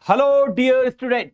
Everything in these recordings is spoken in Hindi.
हेलो डियर स्टूडेंट,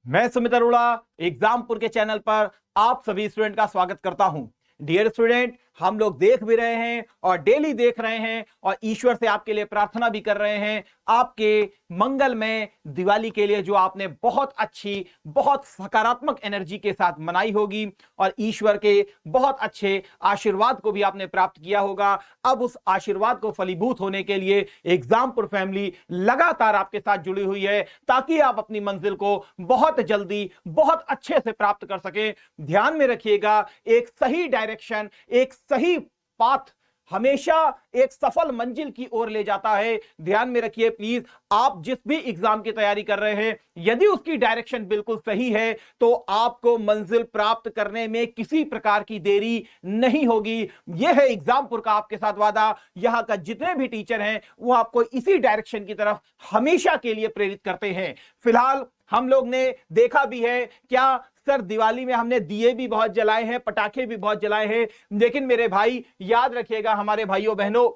मैं सुमित अरोड़ा एग्जामपुर के चैनल पर आप सभी स्टूडेंट का स्वागत करता हूं। डियर स्टूडेंट, हम लोग देख भी रहे हैं और डेली देख रहे हैं और ईश्वर से आपके लिए प्रार्थना भी कर रहे हैं आपके मंगल में दिवाली के लिए, जो आपने बहुत अच्छी बहुत सकारात्मक एनर्जी के साथ मनाई होगी और ईश्वर के बहुत अच्छे आशीर्वाद को भी आपने प्राप्त किया होगा। अब उस आशीर्वाद को फलीभूत होने के लिए एग्जामपुर फैमिली लगातार आपके साथ जुड़ी हुई है ताकि आप अपनी मंजिल को बहुत जल्दी बहुत अच्छे से प्राप्त कर सकें। ध्यान में रखिएगा, एक सही डायरेक्शन, एक सही पाथ हमेशा एक सफल मंजिल की ओर ले जाता है। ध्यान में रखिए प्लीज, आप जिस भी एग्जाम की तैयारी कर रहे हैं, यदि उसकी डायरेक्शन बिल्कुल सही है तो आपको मंजिल प्राप्त करने में किसी प्रकार की देरी नहीं होगी। यह है एग्जामपुर का आपके साथ वादा। यहां का जितने भी टीचर हैं वो आपको इसी डायरेक्शन की तरफ हमेशा के लिए प्रेरित करते हैं। फिलहाल हम लोग ने देखा भी है, क्या सर दिवाली में हमने दिए भी बहुत जलाए हैं, पटाखे भी बहुत जलाए हैं, लेकिन मेरे भाई याद रखिएगा, हमारे भाइयों बहनों,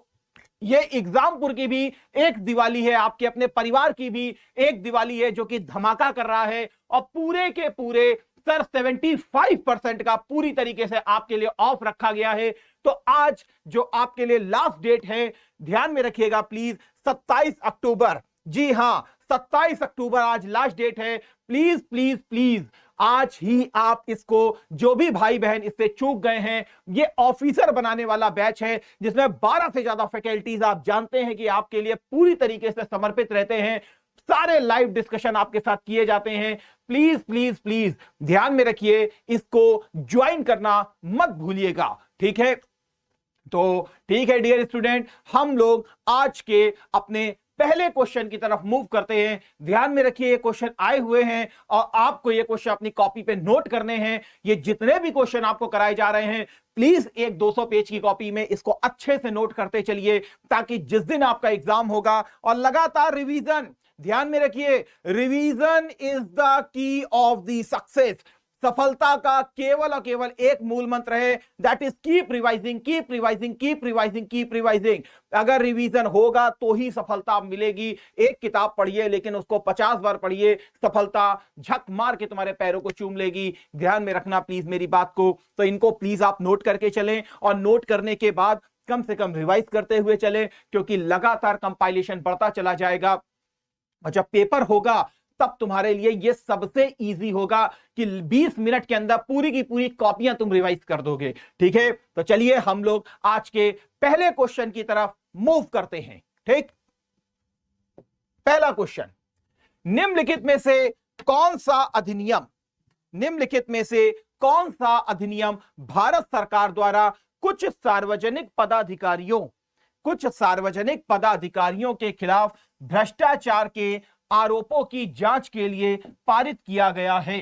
ये एग्जामपुर की भी एक दिवाली है, आपके अपने परिवार की भी एक दिवाली है जो कि धमाका कर रहा है और पूरे के पूरे सर 75% का पूरी तरीके से आपके लिए ऑफ रखा गया है। तो आज जो आपके लिए लास्ट डेट है, ध्यान में रखिएगा प्लीज, 27 अक्टूबर। जी हां, 27 अक्टूबर आज लास्ट डेट है। प्लीज प्लीज प्लीज आज ही आप इसको, जो भी भाई बहन इससे चूक गए हैं, ये ऑफिसर बनाने वाला बैच है जिसमें 12 से ज्यादा फैकल्टीज आप जानते हैं कि आपके लिए पूरी तरीके से समर्पित रहते हैं। सारे लाइव डिस्कशन आपके साथ किए जाते हैं। प्लीज प्लीज प्लीज ध्यान में रखिए, इसको ज्वाइन करना मत भूलिएगा, ठीक है? तो ठीक है डियर स्टूडेंट, हम लोग आज के अपने पहले क्वेश्चन की तरफ मूव करते हैं। ध्यान में रखिए, ये क्वेश्चन आए हुए हैं और आपको ये क्वेश्चन अपनी कॉपी पे नोट करने हैं। ये जितने भी क्वेश्चन आपको कराए जा रहे हैं, प्लीज एक 200 पेज की कॉपी में इसको अच्छे से नोट करते चलिए ताकि जिस दिन आपका एग्जाम होगा, और लगातार रिवीजन, ध्यान में रखिए, revision is the key of the success. सफलता का केवल और केवल एक मूल मंत्र है, that is keep revising, keep revising, keep revising, keep revising. अगर रिवीजन होगा तो ही सफलता मिलेगी। एक किताब पढ़िए लेकिन उसको 50 बार पढ़िए, सफलता झक मार के तुम्हारे पैरों को चूम लेगी। ध्यान में रखना प्लीज मेरी बात को। तो इनको प्लीज आप नोट करके चलें और नोट करने के बाद कम से कम रिवाइज करते हुए चलें, क्योंकि लगातार कंपाइलेशन बढ़ता चला जाएगा और जब पेपर होगा तब तुम्हारे लिए यह सबसे इजी होगा कि 20 मिनट के अंदर पूरी की पूरी कॉपियां तुम रिवाइज कर दोगे, ठीक है? तो चलिए हम लोग आज के पहले क्वेश्चन की तरफ मूव करते हैं, ठीक? पहला क्वेश्चन, निम्नलिखित में से कौन सा अधिनियम, निम्नलिखित में से कौन सा अधिनियम भारत सरकार द्वारा कुछ सार्वजनिक पदाधिकारियों के खिलाफ भ्रष्टाचार के आरोपों की जांच के लिए पारित किया गया है?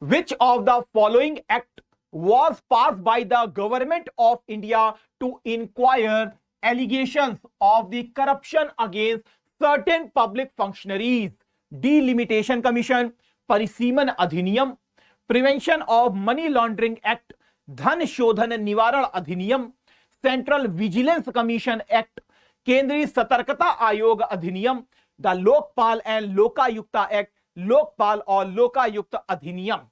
Which of the following act was passed by the government of India to inquire allegations of the corruption against certain public functionaries? Delimitation Commission, परिसीमन अधिनियम, prevention of money laundering act, धन शोधन निवारण अधिनियम, सेंट्रल विजिलेंस कमीशन एक्ट, केंद्रीय सतर्कता आयोग अधिनियम, the Lokpal and Lokayukta act, Lokpal और लोकायुक्त अधिनियम।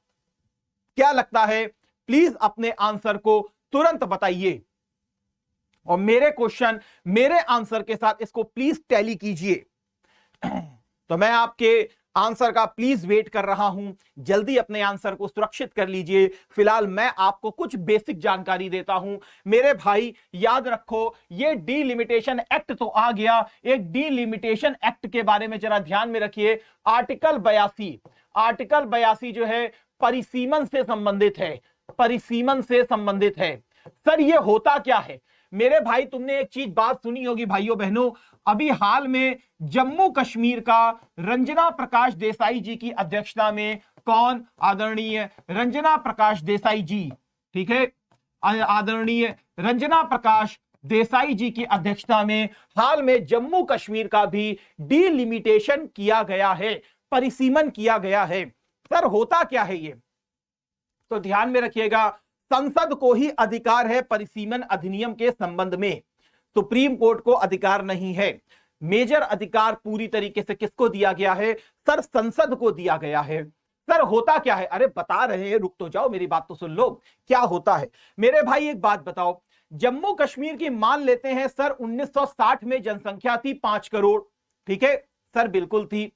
क्या लगता है? प्लीज अपने आंसर को तुरंत बताइए और मेरे क्वेश्चन, मेरे आंसर के साथ इसको प्लीज टैली कीजिए। तो मैं आपके आंसर का प्लीज वेट कर रहा हूं, जल्दी अपने आंसर को सुरक्षित कर लीजिए। फिलहाल मैं आपको कुछ बेसिक जानकारी देता हूं मेरे भाई। याद रखो, ये डीलिमिटेशन एक्ट तो आ गया, एक डीलिमिटेशन एक्ट के बारे में जरा ध्यान में रखिए। आर्टिकल 82 जो है परिसीमन से संबंधित है, परिसीमन से संबंधित है। सर ये होता क्या है? मेरे भाई, तुमने एक चीज बात सुनी होगी भाइयों बहनों, अभी हाल में जम्मू कश्मीर का रंजना प्रकाश देसाई जी की अध्यक्षता में, कौन? आदरणीय रंजना प्रकाश देसाई जी, ठीक है? आदरणीय रंजना प्रकाश देसाई जी की अध्यक्षता में हाल में जम्मू कश्मीर का भी डीलिमिटेशन किया गया है, परिसीमन किया गया है। सर होता क्या है ये? तो ध्यान में रखिएगा, संसद को ही अधिकार है परिसीमन अधिनियम के संबंध में, सुप्रीम कोर्ट को अधिकार नहीं है। मेजर अधिकार पूरी तरीके से किसको दिया गया है? सर संसद को दिया गया है। सर होता क्या है? अरे बता रहे हैं, रुक तो जाओ, मेरी बात तो सुन लो। क्या होता है मेरे भाई, एक बात बताओ, जम्मू कश्मीर की मान लेते हैं सर 1960 में जनसंख्या थी 5 करोड़, ठीक है सर, बिल्कुल थी।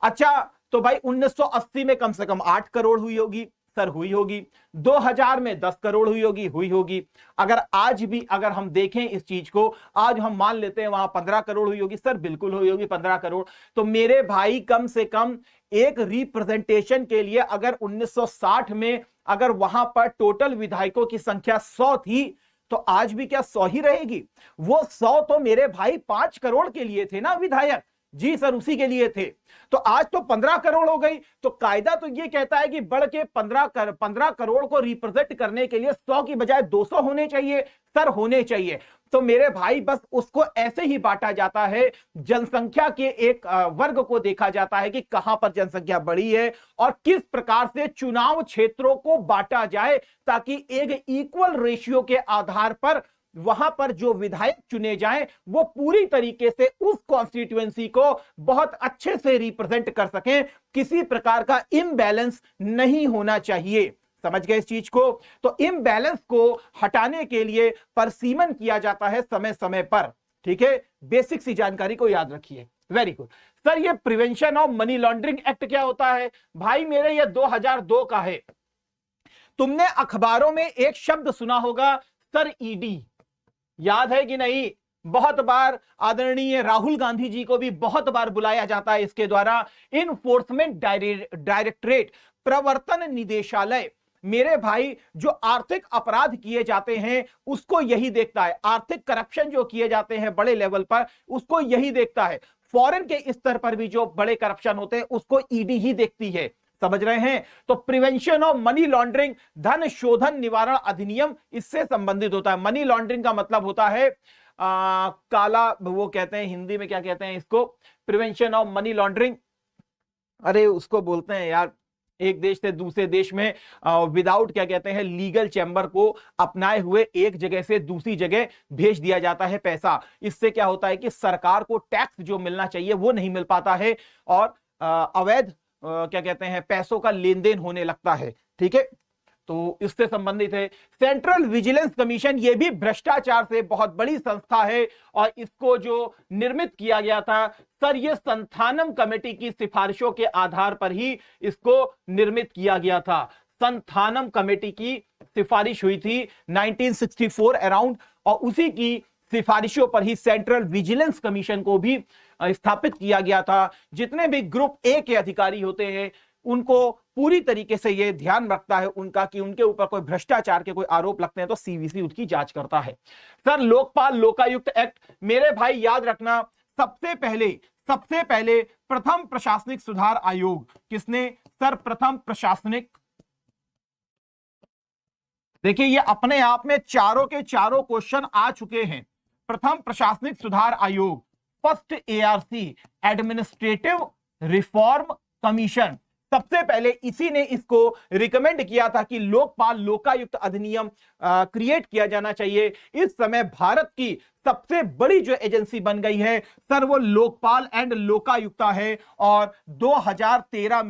अच्छा तो भाई 1980 में कम से कम 8 करोड़ हुई होगी सर, हुई होगी। 2000 में 10 करोड़ हुई होगी, हुई होगी। अगर आज भी अगर हम देखें इस चीज को, आज हम मान लेते हैं वहां 15 करोड़ हुई होगी सर, बिल्कुल हुई होगी 15 करोड़। तो मेरे भाई कम से कम एक रिप्रेजेंटेशन के लिए अगर 1960 में अगर वहां पर टोटल विधायकों की संख्या 100 थी, तो आज भी क्या 100 ही रहेगी? वो 100 तो मेरे भाई 5 करोड़ के लिए थे ना विधायक, जी सर उसी के लिए थे। तो आज तो 15 करोड़ हो गई। तो कायदा तो ये कहता है कि बढ़ के 15 करोड़ को रिप्रेजेंट करने के लिए 100 की बजाय 200 होने चाहिए सर, होने चाहिए। तो मेरे भाई बस उसको ऐसे ही बांटा जाता है, जनसंख्या के एक वर्ग को देखा जाता है कि कहां पर जनसंख्या बढ़ी है और किस प्रकार से चुनाव क्षेत्रों को बांटा जाए, ताकि एक इक्वल रेशियो के आधार पर वहां पर जो विधायक चुने जाएं वो पूरी तरीके से उस कॉन्स्टिट्यूएंसी को बहुत अच्छे से रिप्रेजेंट कर सकें। किसी प्रकार का इम्बैलेंस नहीं होना चाहिए, समझ गए इस चीज को? तो इम्बैलेंस को हटाने के लिए परसीमन किया जाता है समय समय पर, ठीक है। बेसिक सी जानकारी को याद रखिए। Very good sir. ये prevention of money laundering act क्या होता है? भाई मेरे ये 2002 का है। तुमने अखबारों में एक शब्द सुना होगा सर, ईडी, याद है कि नहीं? बहुत बार आदरणीय राहुल गांधी जी को भी बहुत बार बुलाया जाता है इसके द्वारा। इनफोर्समेंट डायरेक्टरेट, प्रवर्तन निदेशालय, मेरे भाई जो आर्थिक अपराध किए जाते हैं उसको यही देखता है। आर्थिक करप्शन जो किए जाते हैं बड़े लेवल पर उसको यही देखता है। फॉरेन के स्तर पर भी जो बड़े करप्शन होते हैं उसको ईडी ही देखती है, समझ रहे हैं? तो प्रिवेंशन ऑफ मनी लॉन्ड्रिंग, धन शोधन निवारण अधिनियम इससे संबंधित होता है। मनी लॉन्ड्रिंग का मतलब होता है काला, वो कहते हैं हिंदी में क्या कहते हैं इसको? प्रिवेंशन ऑफ मनी लॉन्ड्रिंग, अरे उसको बोलते हैं यार, एक देश से दूसरे देश में विदाउट क्या कहते हैं लीगल चैम्बर को अपनाए हुए एक जगह से दूसरी जगह भेज दिया जाता है पैसा। इससे क्या होता है कि सरकार को टैक्स जो मिलना चाहिए वो नहीं मिल पाता है और अवैध क्या कहते हैं पैसों का लेन देन होने लगता है, ठीक है। तो इससे संबंधित है। सेंट्रल विजिलेंस कमीशन, ये भी भ्रष्टाचार से बहुत बड़ी संस्था है और इसको जो निर्मित किया गया था सर, ये संथानम कमेटी की सिफारिशों के आधार पर ही इसको निर्मित किया गया था। संथानम कमेटी की सिफारिश हुई थी 1964 अराउंड, और उसी की सिफारिशों पर ही सेंट्रल विजिलेंस कमीशन को भी स्थापित किया गया था। जितने भी ग्रुप ए के अधिकारी होते हैं उनको पूरी तरीके से यह ध्यान रखता है उनका कि उनके ऊपर कोई भ्रष्टाचार के कोई आरोप लगते हैं तो सीवीसी उसकी जांच करता है। सर लोकपाल लोकायुक्त एक्ट, मेरे भाई याद रखना, सबसे पहले प्रथम प्रशासनिक सुधार आयोग किसने? सर प्रथम प्रशासनिक, देखिए ये अपने आप में चारों के चारों क्वेश्चन आ चुके हैं। प्रथम प्रशासनिक सुधार आयोग, first ARC, administrative reform commission, सबसे पहले इसी ने इसको रिकमेंड किया था कि लोकपाल लोकायुक्त अधिनियम क्रिएट किया जाना चाहिए। इस समय भारत की सबसे बड़ी जो एजेंसी बन गई है सर वो लोकपाल एंड लोकायुक्ता है और 2013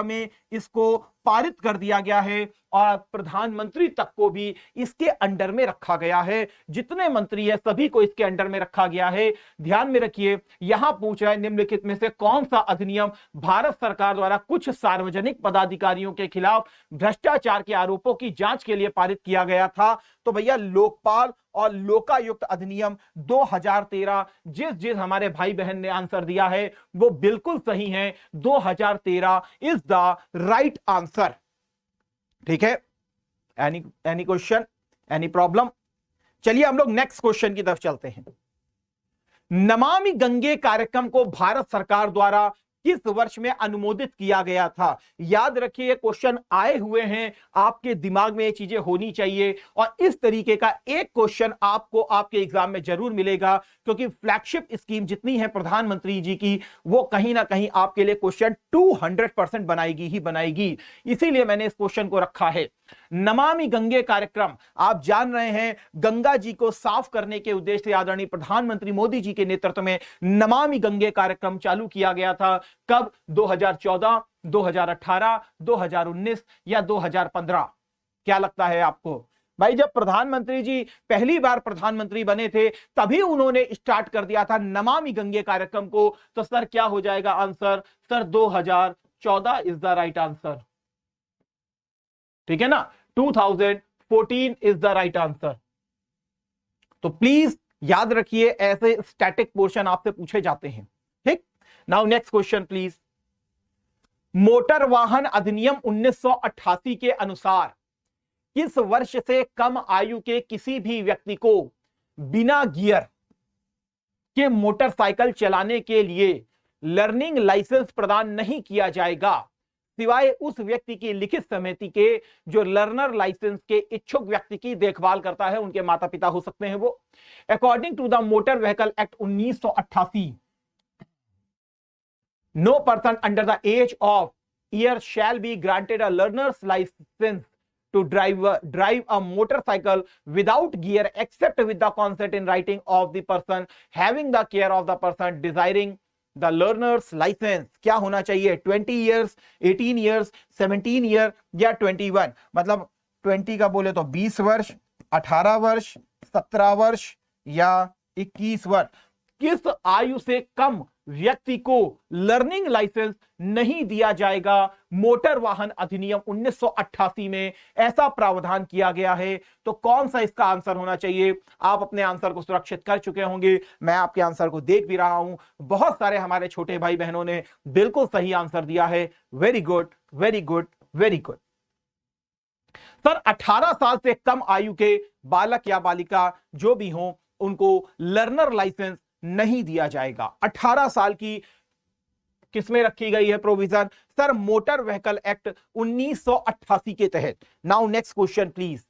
में इसको पारित कर दिया गया है और प्रधानमंत्री तक को भी इसके अंडर में रखा गया है। जितने मंत्री है सभी को इसके अंडर में रखा गया है। ध्यान में रखिए, यहां पूछ रहा है निम्नलिखित में से कौन सा अधिनियम भारत सरकार द्वारा कुछ सार्वजनिक पदाधिकारियों के खिलाफ भ्रष्टाचार के आरोपों की जांच के लिए पारित किया गया था? तो भैया लोकपाल और लोकायुक्त अधिनियम 2013। जिस हमारे भाई बहन ने आंसर दिया है वो बिल्कुल सही है, 2013 इज द राइट आंसर, ठीक है। Any question, any problem? चलिए हम लोग नेक्स्ट क्वेश्चन की तरफ चलते हैं। नमामि गंगे कार्यक्रम को भारत सरकार द्वारा किस वर्ष में अनुमोदित किया गया था? याद रखिए क्वेश्चन आए हुए हैं, आपके दिमाग में ये चीजें होनी चाहिए और इस तरीके का एक क्वेश्चन आपको आपके एग्जाम में जरूर मिलेगा, क्योंकि फ्लैगशिप स्कीम जितनी है प्रधानमंत्री जी की वो कहीं ना कहीं आपके लिए क्वेश्चन 200% बनाएगी ही बनाएगी। इसीलिए मैंने इस क्वेश्चन को रखा है। नमामि गंगे कार्यक्रम, आप जान रहे हैं गंगा जी को साफ करने के उद्देश्य से आदरणीय प्रधानमंत्री मोदी जी के नेतृत्व में नमामि गंगे कार्यक्रम चालू किया गया था। कब? 2014, 2018, 2019 या 2015? क्या लगता है आपको? भाई जब प्रधानमंत्री जी पहली बार प्रधानमंत्री बने थे तभी उन्होंने स्टार्ट कर दिया था नमामि गंगे कार्यक्रम को। तो सर क्या हो जाएगा answer? Sir 2014 is the right answer. ठीक है ना, 2014 इज द राइट आंसर। तो प्लीज याद रखिए, ऐसे स्टैटिक पोर्शन आपसे पूछे जाते हैं। ठीक, now next question please. Motor वाहन अधिनियम 1988 के अनुसार किस वर्ष से कम आयु के किसी भी व्यक्ति को बिना गियर के मोटरसाइकिल चलाने के लिए लर्निंग लाइसेंस प्रदान नहीं किया जाएगा, सिवाय उस व्यक्ति की लिखित सहमति के जो लर्नर लाइसेंस के इच्छुक व्यक्ति की देखभाल करता है, उनके माता पिता हो सकते हैं वो। According to the motor vehicle act 1988, no person under the age of year shall be granted a learner's licence to drive a motorcycle without gear except with the consent in writing of the person having the care of the person desiring the learner's license। क्या होना चाहिए? 20 years, 18 years, 17 year या 21? मतलब 20 का बोले तो 20 वर्ष, 18 वर्ष, 17 वर्ष या 21 वर्ष। किस आयु से कम व्यक्ति को लर्निंग लाइसेंस नहीं दिया जाएगा? मोटर वाहन अधिनियम 1988 में ऐसा प्रावधान किया गया है। तो कौन सा इसका आंसर होना चाहिए? आप अपने आंसर को सुरक्षित कर चुके होंगे, मैं आपके आंसर को देख भी रहा हूं। बहुत सारे हमारे छोटे भाई बहनों ने बिल्कुल सही आंसर दिया है। Very good, very good, very good. Sir 18 साल से कम आयु के बालक या बालिका जो भी हों उनको लर्नर लाइसेंस नहीं दिया जाएगा। 18 साल की किसमें रखी गई है provision? Sir motor vehicle act 1988 के तहत। Now next question please.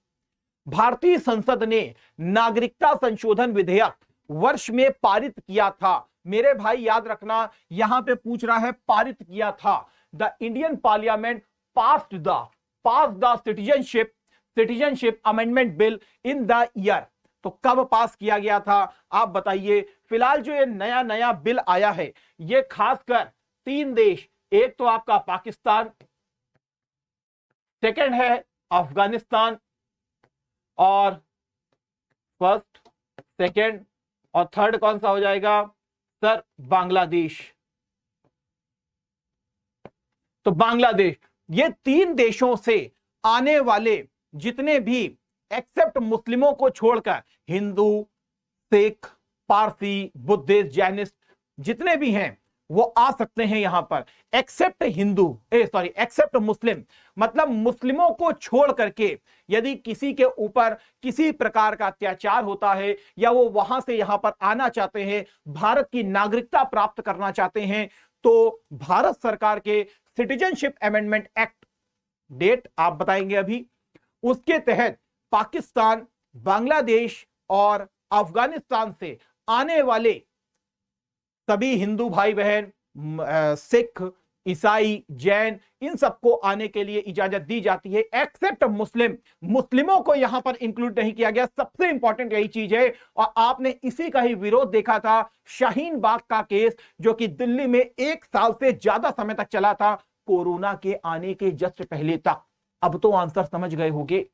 भारतीय संसद ने नागरिकता संशोधन विधेयक वर्ष में पारित किया था। मेरे भाई याद रखना, यहां पे पूछ रहा है पारित किया था। The Indian parliament passed the citizenship amendment bill in the year. तो कब पास किया गया था आप बताइए। फिलहाल जो ये नया नया बिल आया है ये खासकर 3 देश, एक तो आपका पाकिस्तान, सेकंड है अफगानिस्तान, और फर्स्ट, सेकंड और थर्ड कौन सा हो जाएगा? सर बांग्लादेश। तो बांग्लादेश, ये 3 देशों से आने वाले जितने भी एक्सेप्ट मुस्लिमों को छोड़कर हिंदू, सिख, पारसी, बुद्धिस्ट, जैनिस्ट जितने भी हैं वो आ सकते हैं यहां पर। एक्सेप्ट एक्सेप्ट मुस्लिम, मतलब मुस्लिमों को छोड़ करके यदि किसी के ऊपर किसी प्रकार का अत्याचार होता है या वो वहां से यहां पर आना चाहते हैं, भारत की नागरिकता प्राप्त करना चाहते हैं, तो भारत सरकार के सिटीजनशिप अमेंडमेंट एक्ट, डेट आप बताएंगे अभी, उसके तहत पाकिस्तान, बांग्लादेश और अफगानिस्तान से आने वाले सभी हिंदू भाई बहन, सिख, ईसाई, जैन, इन सबको आने के लिए इजाजत दी जाती है। एक्सेप्ट मुस्लिमों को यहां पर इंक्लूड नहीं किया गया। सबसे इंपॉर्टेंट यही चीज है। और आपने इसी का ही विरोध देखा था शाहीन बाग का केस, जो कि दिल्ली में 1 साल से ज्यादा समय तक चला था, कोरोना के आने के जस्ट पहले तक। अब तो आंसर समझ गए होंगे।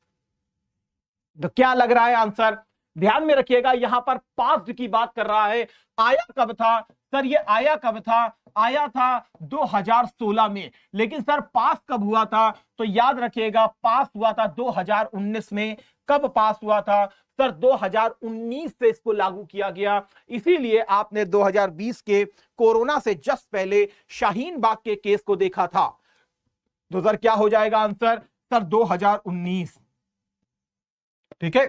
तो क्या लग रहा है आंसर? ध्यान में रखिएगा, यहां पर पास्ट की बात कर रहा है। आया कब था? सर ये आया कब था? आया था 2016 में। लेकिन सर पास कब हुआ था? तो याद रखिएगा पास हुआ था 2019 में। कब पास हुआ था? सर 2019 से इसको लागू किया गया। इसीलिए आपने 2020 के कोरोना से जस्ट पहले शाहीन बाग के केस को देखा था। तो सर क्या हो जाएगा आंसर? सर 2019। ठीक है,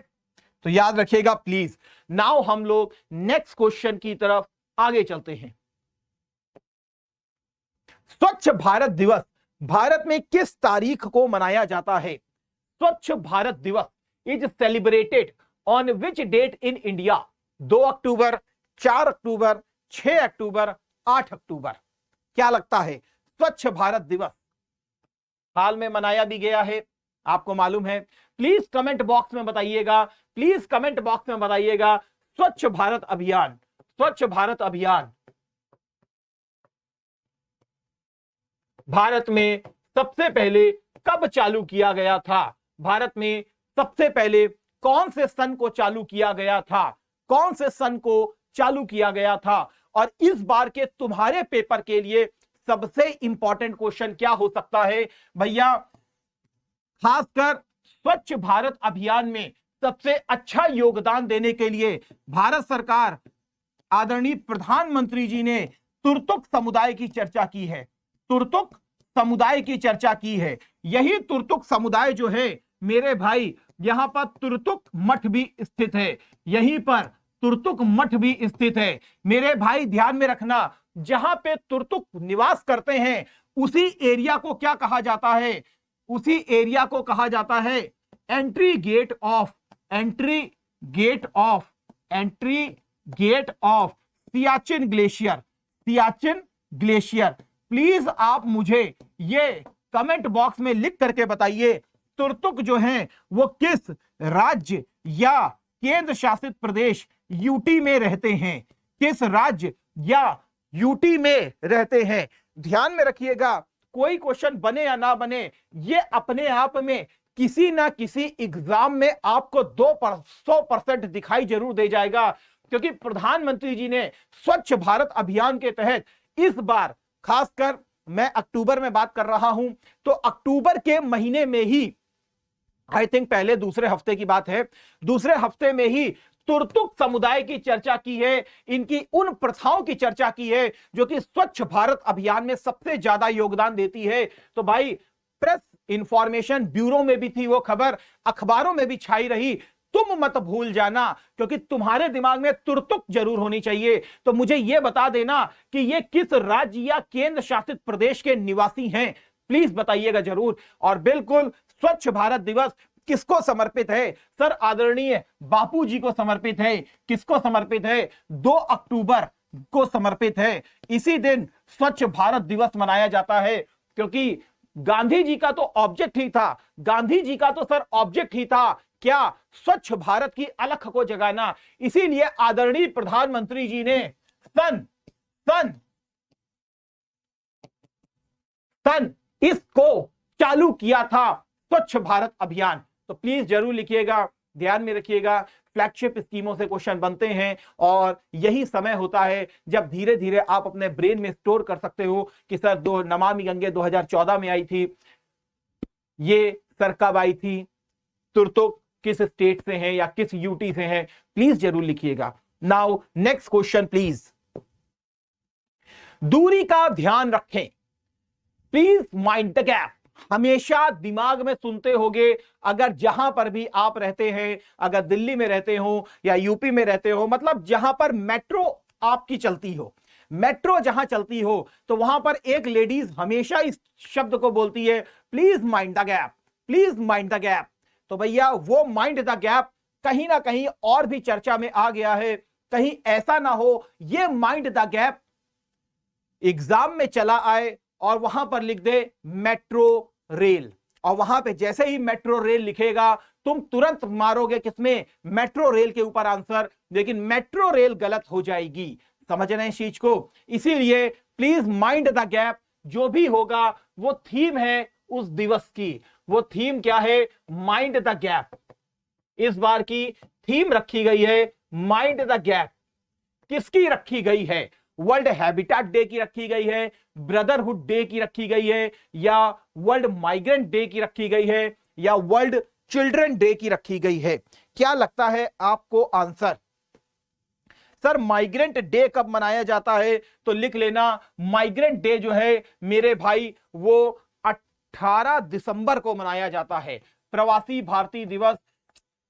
तो याद रखिएगा प्लीज। नाउ हम लोग नेक्स्ट क्वेश्चन की तरफ आगे चलते हैं। स्वच्छ भारत दिवस भारत में किस तारीख को मनाया जाता है? Swachh Bharat Diwas is celebrated on which date in India? 2 October, 4 October, 6 October, 8 October? क्या लगता है? स्वच्छ भारत दिवस हाल में मनाया भी गया है, आपको मालूम है? प्लीज कमेंट बॉक्स में बताइएगा, प्लीज कमेंट बॉक्स में बताइएगा। स्वच्छ भारत अभियान, स्वच्छ भारत अभियान भारत में सबसे पहले कब चालू किया गया था? भारत में सबसे पहले कौन से सन को चालू किया गया था? कौन से सन को चालू किया गया था? और इस बार के तुम्हारे पेपर के लिए सबसे इंपॉर्टेंट क्वेश्चन क्या हो सकता है भैया? खासकर स्वच्छ भारत अभियान में सबसे अच्छा योगदान देने के लिए भारत सरकार, आदरणीय प्रधानमंत्री जी ने तुर्तुक समुदाय की चर्चा की है। तुर्तुक समुदाय की चर्चा की है। यही तुर्तुक समुदाय जो है मेरे भाई, यहां पर तुर्तुक मठ भी स्थित है, यहीं पर तुर्तुक मठ भी स्थित है। मेरे भाई ध्यान में रखना, जहां पे तुर्तुक निवास करते हैं उसी एरिया को क्या कहा जाता है? उसी एरिया को कहा जाता है entry gate of, entry gate of, entry gate of Siachen glacier, Siachen glacier. Please आप मुझे ये कमेंट बॉक्स में लिख करके बताइए, तुर्तुक जो हैं वो किस राज्य या केंद्र शासित प्रदेश यूटी में रहते हैं? किस राज्य या यूटी में रहते हैं? ध्यान में रखिएगा, कोई क्वेश्चन बने या ना बने, ये अपने आप में किसी ना किसी एग्जाम में आपको 200% दिखाई जरूर दे जाएगा, क्योंकि प्रधानमंत्री जी ने स्वच्छ भारत अभियान के तहत इस बार, खासकर मैं अक्टूबर में बात कर रहा हूं, तो अक्टूबर के महीने में ही, आई थिंक पहले दूसरे हफ्ते की बात है, दूसरे हफ्ते में ही तुर्तुक समुदाय की चर्चा की है, इनकी उन प्रथाओं की चर्चा की है जो कि स्वच्छ भारत अभियान में सबसे ज्यादा योगदान देती है। तो भाई प्रेस इंफॉर्मेशन ब्यूरो में भी थी वो खबर, अखबारों में भी छाई रही, तुम मत भूल जाना, क्योंकि तुम्हारे दिमाग में तुर्तुक जरूर होनी चाहिए। तो मुझे यह बता देना कि ये किस राज्य या केंद्र शासित प्रदेश के निवासी हैं, प्लीज बताइएगा जरूर। और बिल्कुल स्वच्छ भारत दिवस किसको समर्पित है? सर आदरणीय बापू जी को समर्पित है। किसको समर्पित है? 2 अक्टूबर को समर्पित है। इसी दिन स्वच्छ भारत दिवस मनाया जाता है, क्योंकि गांधी जी का तो ऑब्जेक्ट ही था, गांधी जी का तो सर ऑब्जेक्ट ही था क्या? स्वच्छ भारत की अलख को जगाना। इसीलिए आदरणीय प्रधानमंत्री जी ने सन इसको चालू किया था, स्वच्छ भारत अभियान। तो प्लीज जरूर लिखिएगा, ध्यान में रखिएगा, फ्लैगशिप स्कीमों से क्वेश्चन बनते हैं और यही समय होता है जब धीरे धीरे आप अपने ब्रेन में स्टोर कर सकते हो कि सर नमामि गंगे 2014 में आई थी, ये सर कब आई थी, तुर्तुक किस स्टेट से हैं या किस यूटी से हैं, प्लीज जरूर लिखिएगा। Now next question please. दूरी का ध्यान रखें, प्लीज माइंड द गैप। हमेशा दिमाग में सुनते होंगे, अगर जहां पर भी आप रहते हैं, अगर दिल्ली में रहते हो या यूपी में रहते हो, मतलब जहां पर मेट्रो आपकी चलती हो, मेट्रो जहां चलती हो, तो वहां पर एक लेडीज हमेशा इस शब्द को बोलती है, please mind the gap, please mind the gap. तो भैया वो माइंड द गैप कहीं ना कहीं और भी चर्चा में आ गया है। कहीं ऐसा ना हो ये माइंड द गैप एग्जाम में चला आए और वहां पर लिख दे मेट्रो रेल, और वहां पे जैसे ही मेट्रो रेल लिखेगा तुम तुरंत मारोगे किसमें? मेट्रो रेल के ऊपर आंसर, लेकिन मेट्रो रेल गलत हो जाएगी। समझ रहे हैं इस चीज को? इसीलिए प्लीज माइंड द गैप जो भी होगा वो थीम है उस दिवस की। वो थीम क्या है? Mind the gap. इस बार की थीम रखी गई है माइंड द गैप। किसकी रखी गई है? वर्ल्ड हैबिटेट डे की रखी गई है, ब्रदरहुड डे की रखी गई है, या वर्ल्ड माइग्रेंट डे की रखी गई है, या वर्ल्ड चिल्ड्रन डे की रखी गई है? क्या लगता है आपको आंसर? सर माइग्रेंट डे कब मनाया जाता है? तो लिख लेना, माइग्रेंट डे जो है मेरे भाई वो 18 दिसंबर को मनाया जाता है। प्रवासी भारतीय दिवस,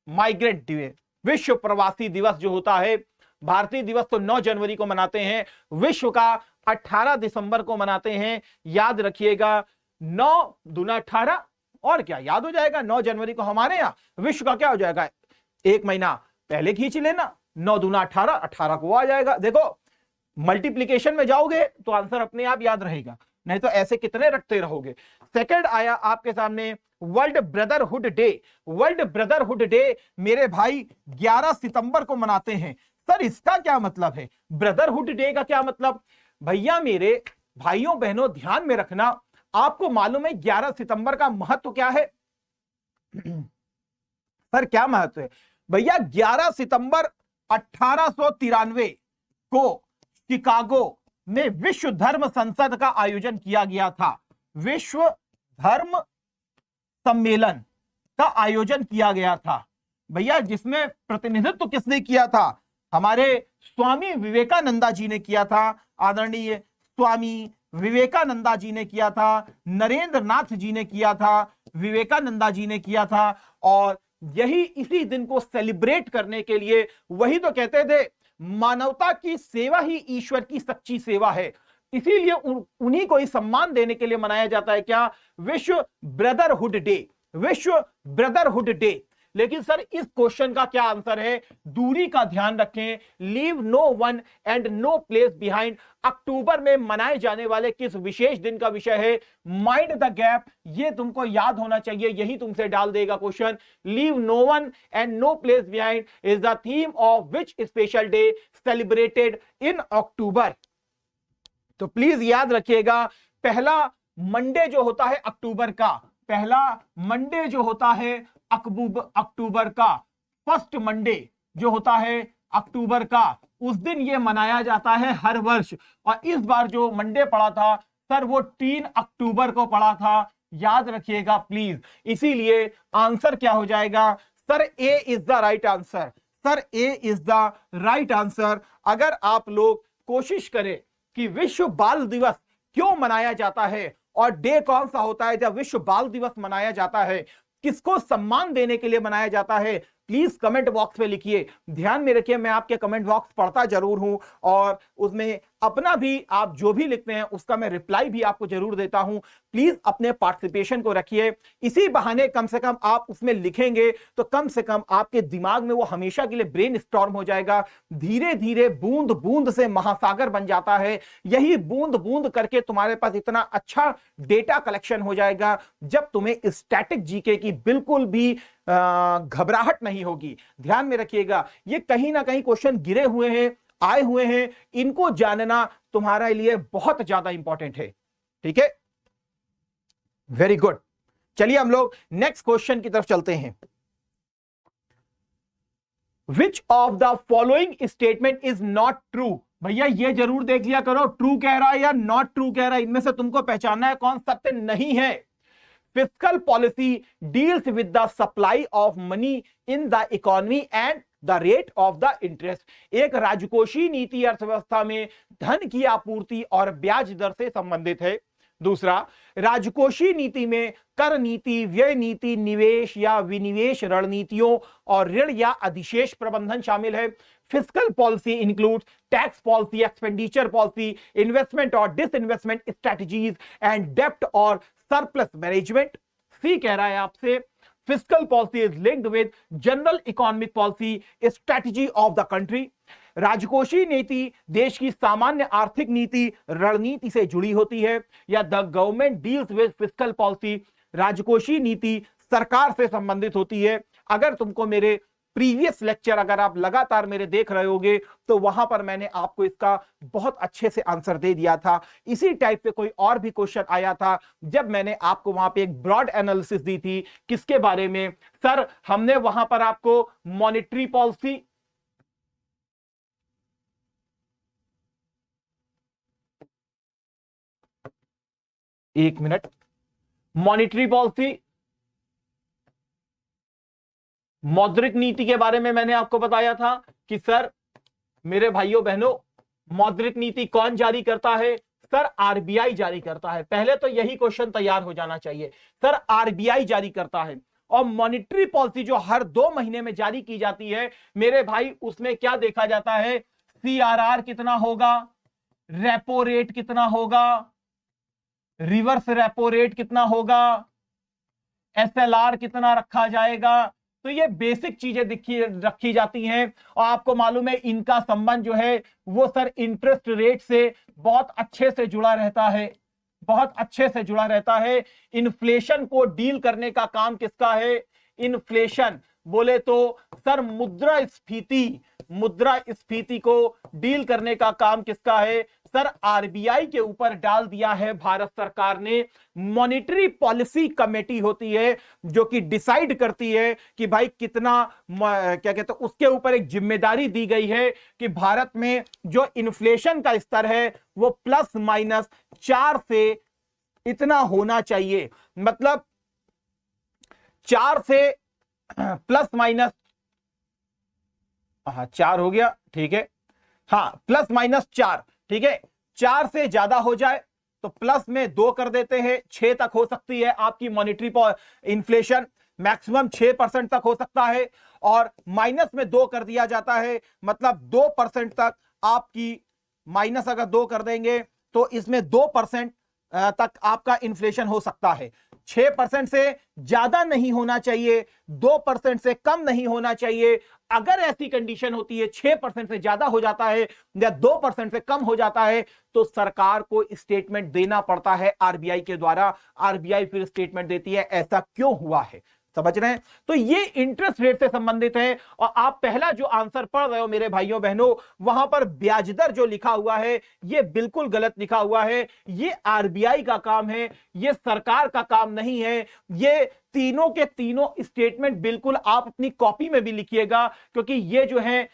माइग्रेंट डे, विश्व प्रवासी दिवस जो होता है, भारतीय दिवस तो 9 जनवरी को मनाते हैं, विश्व का 18 दिसंबर को मनाते हैं। याद रखिएगा, 9 दूना 18, और क्या याद हो जाएगा? 9 जनवरी को हमारे यहाँ विश्व का क्या हो जाएगा? 1 महीना पहले खींच लेना, 9 दूना 18, 18 को आ जाएगा। देखो मल्टीप्लीकेशन में जाओगे तो आंसर अपने आप याद रहेगा। नहीं तो ऐसे कितने रखते रहोगे। सेकंड आया आपके सामने world brotherhood day. World brotherhood day मेरे भाई 11 सितंबर को मनाते हैं। सर इसका क्या मतलब है, ब्रदरहुड डे का क्या मतलब? भैया मेरे भाइयों बहनों ध्यान में रखना, आपको मालूम है 11 सितंबर का महत्व क्या है? सर क्या महत्व है? भैया 11 सितंबर 1893 को शिकागो में विश्व धर्म संसद का आयोजन किया गया था। विश्व धर्म सम्मेलन का आयोजन किया गया था भैया, जिसमें प्रतिनिधित्व किसने किया था? हमारे स्वामी विवेकानंदा जी ने किया था। आदरणीय स्वामी विवेकानंदा जी ने किया था, नरेंद्र नाथ जी ने किया था, विवेकानंदा जी ने किया था। और यही इसी दिन को सेलिब्रेट करने के लिए, वही तो कहते थे मानवता की सेवा ही ईश्वर की सच्ची सेवा है, इसीलिए उन्हीं को ही सम्मान देने के लिए मनाया जाता है क्या? विश्व ब्रदरहुड डे, विश्व ब्रदरहुड डे। लेकिन सर इस क्वेश्चन का क्या आंसर है? दूरी का ध्यान रखें, leave no one and no place behind. अक्टूबर में मनाए जाने वाले किस विशेष दिन का विषय है? माइंड द गैप, ये तुमको याद होना चाहिए, यही तुमसे डाल देगा question. Leave no one and no place behind is the theme of which special day celebrated in October. तो प्लीज याद रखिएगा, पहला मंडे जो होता है अक्टूबर का, पहला मंडे जो होता है अक्टूबर का, फर्स्ट मंडे जो होता है अक्टूबर का, उस दिन ये मनाया जाता है हर वर्ष। और इस बार जो मंडे पड़ा था सर वो 3 अक्टूबर को पड़ा था, याद रखिएगा प्लीज। इसीलिए आंसर क्या हो जाएगा? Sir A is the right answer, sir A is the right answer. अगर आप लोग कोशिश करें कि विश्व बाल दिवस क्यों मनाया जाता है और डे कौन सा होता है जब विश्व बाल दिवस मनाया जाता है, किसको सम्मान देने के लिए मनाया जाता है, प्लीज कमेंट बॉक्स में लिखिए। ध्यान में रखिए, मैं आपके कमेंट बॉक्स पढ़ता जरूर हूं और उसमें अपना भी आप जो भी लिखते हैं उसका मैं रिप्लाई भी आपको जरूर देता हूं। प्लीज अपने पार्टिसिपेशन को रखिए, इसी बहाने कम से कम आप उसमें लिखेंगे तो कम से कम आपके दिमाग में वो हमेशा के लिए ब्रेन स्टॉर्म हो जाएगा। धीरे धीरे बूंद बूंद से महासागर बन जाता है, यही बूंद बूंद करके तुम्हारे पास इतना अच्छा डेटा कलेक्शन हो जाएगा जब तुम्हें स्टैटिक जीके की बिल्कुल भी घबराहट नहीं होगी। ध्यान में रखिएगा, ये कहीं ना कहीं क्वेश्चन गिरे हुए हैं, आए हुए हैं, इनको जानना तुम्हारे लिए बहुत ज्यादा इंपॉर्टेंट है। ठीक है, वेरी गुड। चलिए हम लोग नेक्स्ट क्वेश्चन की तरफ चलते हैं। विच of the following statement is not true? भैया ये जरूर देख लिया करो, ट्रू कह रहा है या नॉट ट्रू कह रहा है, इनमें से तुमको पहचानना है कौन सत्य नहीं है। Fiscal policy deals with the supply of money in the economy and the rate of the interest. एक राजकोषीय नीति अर्थव्यवस्था में धन की आपूर्ति और ब्याज दर से संबंधित है। दूसरा, राजकोषीय नीति में कर नीति, व्यय नीति, निवेश या विनिवेश रणनीतियों और ऋण या अधिशेष प्रबंधन शामिल है। Fiscal policy includes tax policy, expenditure policy, investment और डिसइन्वेस्टमेंट स्ट्रेटजीज एंड डेब्ट और सरप्लस मैनेजमेंट। सी कह रहा है आपसे fiscal policy is linked with general economic policy strategy of the country. राजकोषीय नीति देश की सामान्य आर्थिक नीति रणनीति से जुड़ी होती है, या the government deals with fiscal policy, राजकोषीय नीति सरकार से संबंधित होती है। अगर तुमको मेरे प्रीवियस लेक्चर अगर आप लगातार मेरे देख रहे होगे तो वहां पर मैंने आपको इसका बहुत अच्छे से आंसर दे दिया था। इसी टाइप पे कोई और भी क्वेश्चन आया था जब मैंने आपको वहां पे एक ब्रॉड एनालिसिस दी थी, किसके बारे में? सर हमने वहां पर आपको मॉनेटरी पॉलिसी, एक मिनट, मॉनेटरी पॉलिसी, मौद्रिक नीति के बारे में मैंने आपको बताया था कि सर मेरे भाइयों बहनों मौद्रिक नीति कौन जारी करता है? सर आरबीआई जारी करता है। पहले तो यही क्वेश्चन तैयार हो जाना चाहिए, सर आरबीआई जारी करता है। और मॉनेटरी पॉलिसी जो हर 2 महीने में जारी की जाती है मेरे भाई, उसमें क्या देखा जाता है? सीआरआर कितना होगा, रेपो रेट कितना होगा, रिवर्स रेपो रेट कितना होगा, एसएलआर कितना रखा जाएगा। तो ये बेसिक चीजें रखी जाती हैं और आपको मालूम है इनका संबंध जो है वो सर इंटरेस्ट रेट से बहुत अच्छे से जुड़ा रहता है। बहुत अच्छे से जुड़ा रहता है। इन्फ्लेशन को डील करने का काम किसका है? इन्फ्लेशन बोले तो सर मुद्रास्फीति को डील करने का काम किसका है? सर आरबीआई के ऊपर डाल दिया है भारत सरकार ने। मॉनेटरी पॉलिसी कमेटी होती है जो कि डिसाइड करती है कि भाई कितना क्या कहते हैं, उसके ऊपर एक जिम्मेदारी दी गई है कि भारत में जो इन्फ्लेशन का स्तर है वो ±4 से इतना होना चाहिए। मतलब 4 से +- 4 हो गया, ठीक है, हाँ +-4, ठीक है। 4 से ज्यादा हो जाए तो प्लस में 2 कर देते हैं, 6 तक हो सकती है आपकी मॉनेटरी इन्फ्लेशन, मैक्सिमम 6% तक हो सकता है। और माइनस में 2 कर दिया जाता है, मतलब 2% तक आपकी, माइनस अगर 2 कर देंगे तो इसमें 2% तक आपका इन्फ्लेशन हो सकता है। 6% से ज्यादा नहीं होना चाहिए, 2% से कम नहीं होना चाहिए। अगर ऐसी कंडीशन होती है 6% से ज्यादा हो जाता है या 2% से कम हो जाता है तो सरकार को स्टेटमेंट देना पड़ता है आरबीआई के द्वारा। आरबीआई फिर स्टेटमेंट देती है ऐसा क्यों हुआ है, समझ रहे हैं? तो ये इंटरेस्ट रेट से संबंधित है। और आप पहला जो आंसर पढ़ रहे हो मेरे भाइयों बहनों, वहां पर ब्याज दर जो लिखा हुआ है ये बिल्कुल गलत लिखा हुआ है। ये आरबीआई का काम है, ये सरकार का काम नहीं है। ये तीनों के तीनों स्टेटमेंट बिल्कुल आप अपनी कॉपी में भी लिखिएगा, क्योंकि ये जो है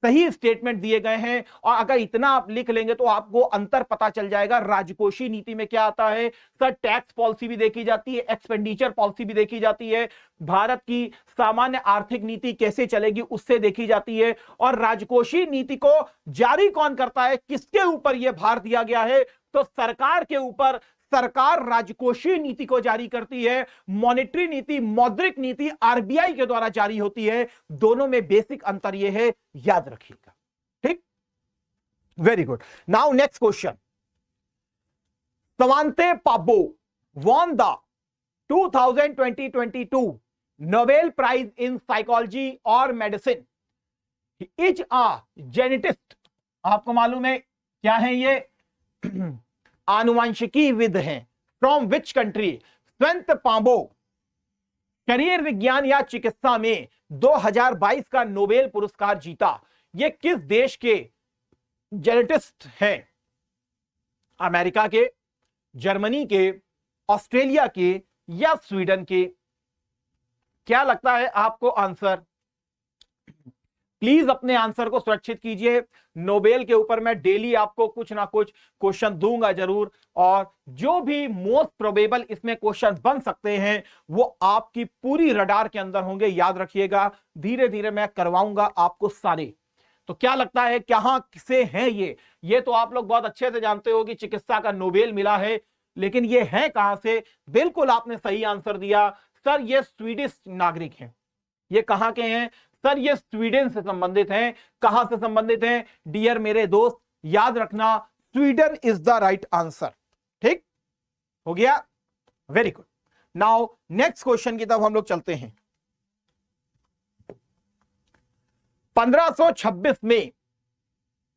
सही स्टेटमेंट दिए गए हैं। और अगर इतना आप लिख लेंगे तो आपको अंतर पता चल जाएगा राजकोषीय नीति में क्या आता है। सर टैक्स पॉलिसी भी देखी जाती है, एक्सपेंडिचर पॉलिसी भी देखी जाती है, भारत की सामान्य आर्थिक नीति कैसे चलेगी उससे देखी जाती है। और राजकोषीय नीति को जारी कौन करता है, किसके ऊपर यह भार दिया गया है? तो सरकार के ऊपर। सरकार राजकोषीय नीति को जारी करती है, मॉनेटरी नीति, मौद्रिक नीति आरबीआई के द्वारा जारी होती है। दोनों में बेसिक अंतर यह है, याद रखिएगा, ठीक। Very good. Now next question. Svante Paabo won the 2022 Nobel prize in psychology और मेडिसिन। Is a geneticist. आपको मालूम है क्या है ये? आनुवंशिकी विद हैं। From which country? स्वंत पाबो शरीर विज्ञान या चिकित्सा में 2022 का नोबेल पुरस्कार जीता। ये किस देश के जेनेटिस्ट हैं? अमेरिका के, जर्मनी के, ऑस्ट्रेलिया के या स्वीडन के? क्या लगता है आपको आंसर? प्लीज अपने आंसर को सुरक्षित कीजिए। नोबेल के ऊपर मैं डेली आपको कुछ ना कुछ क्वेश्चन दूंगा जरूर, और जो भी मोस्ट प्रोबेबल इसमें क्वेश्चन बन सकते हैं वो आपकी पूरी रडार के अंदर होंगे, याद रखिएगा। धीरे धीरे मैं करवाऊंगा आपको सारे। तो क्या लगता है कहां से हैं ये तो आप लोग बहुत अच्छे से जानते हो कि चिकित्सा का नोबेल मिला है, लेकिन ये है कहां से? बिल्कुल आपने सही आंसर दिया सर, ये स्वीडिश नागरिक हैं। ये कहां के हैं सर? ये स्वीडन से संबंधित हैं। कहां से संबंधित हैं डियर मेरे दोस्त? याद रखना, Sweden is the right answer. ठीक हो गया, very good. Now next question की तरफ हम लोग चलते हैं। 1526 में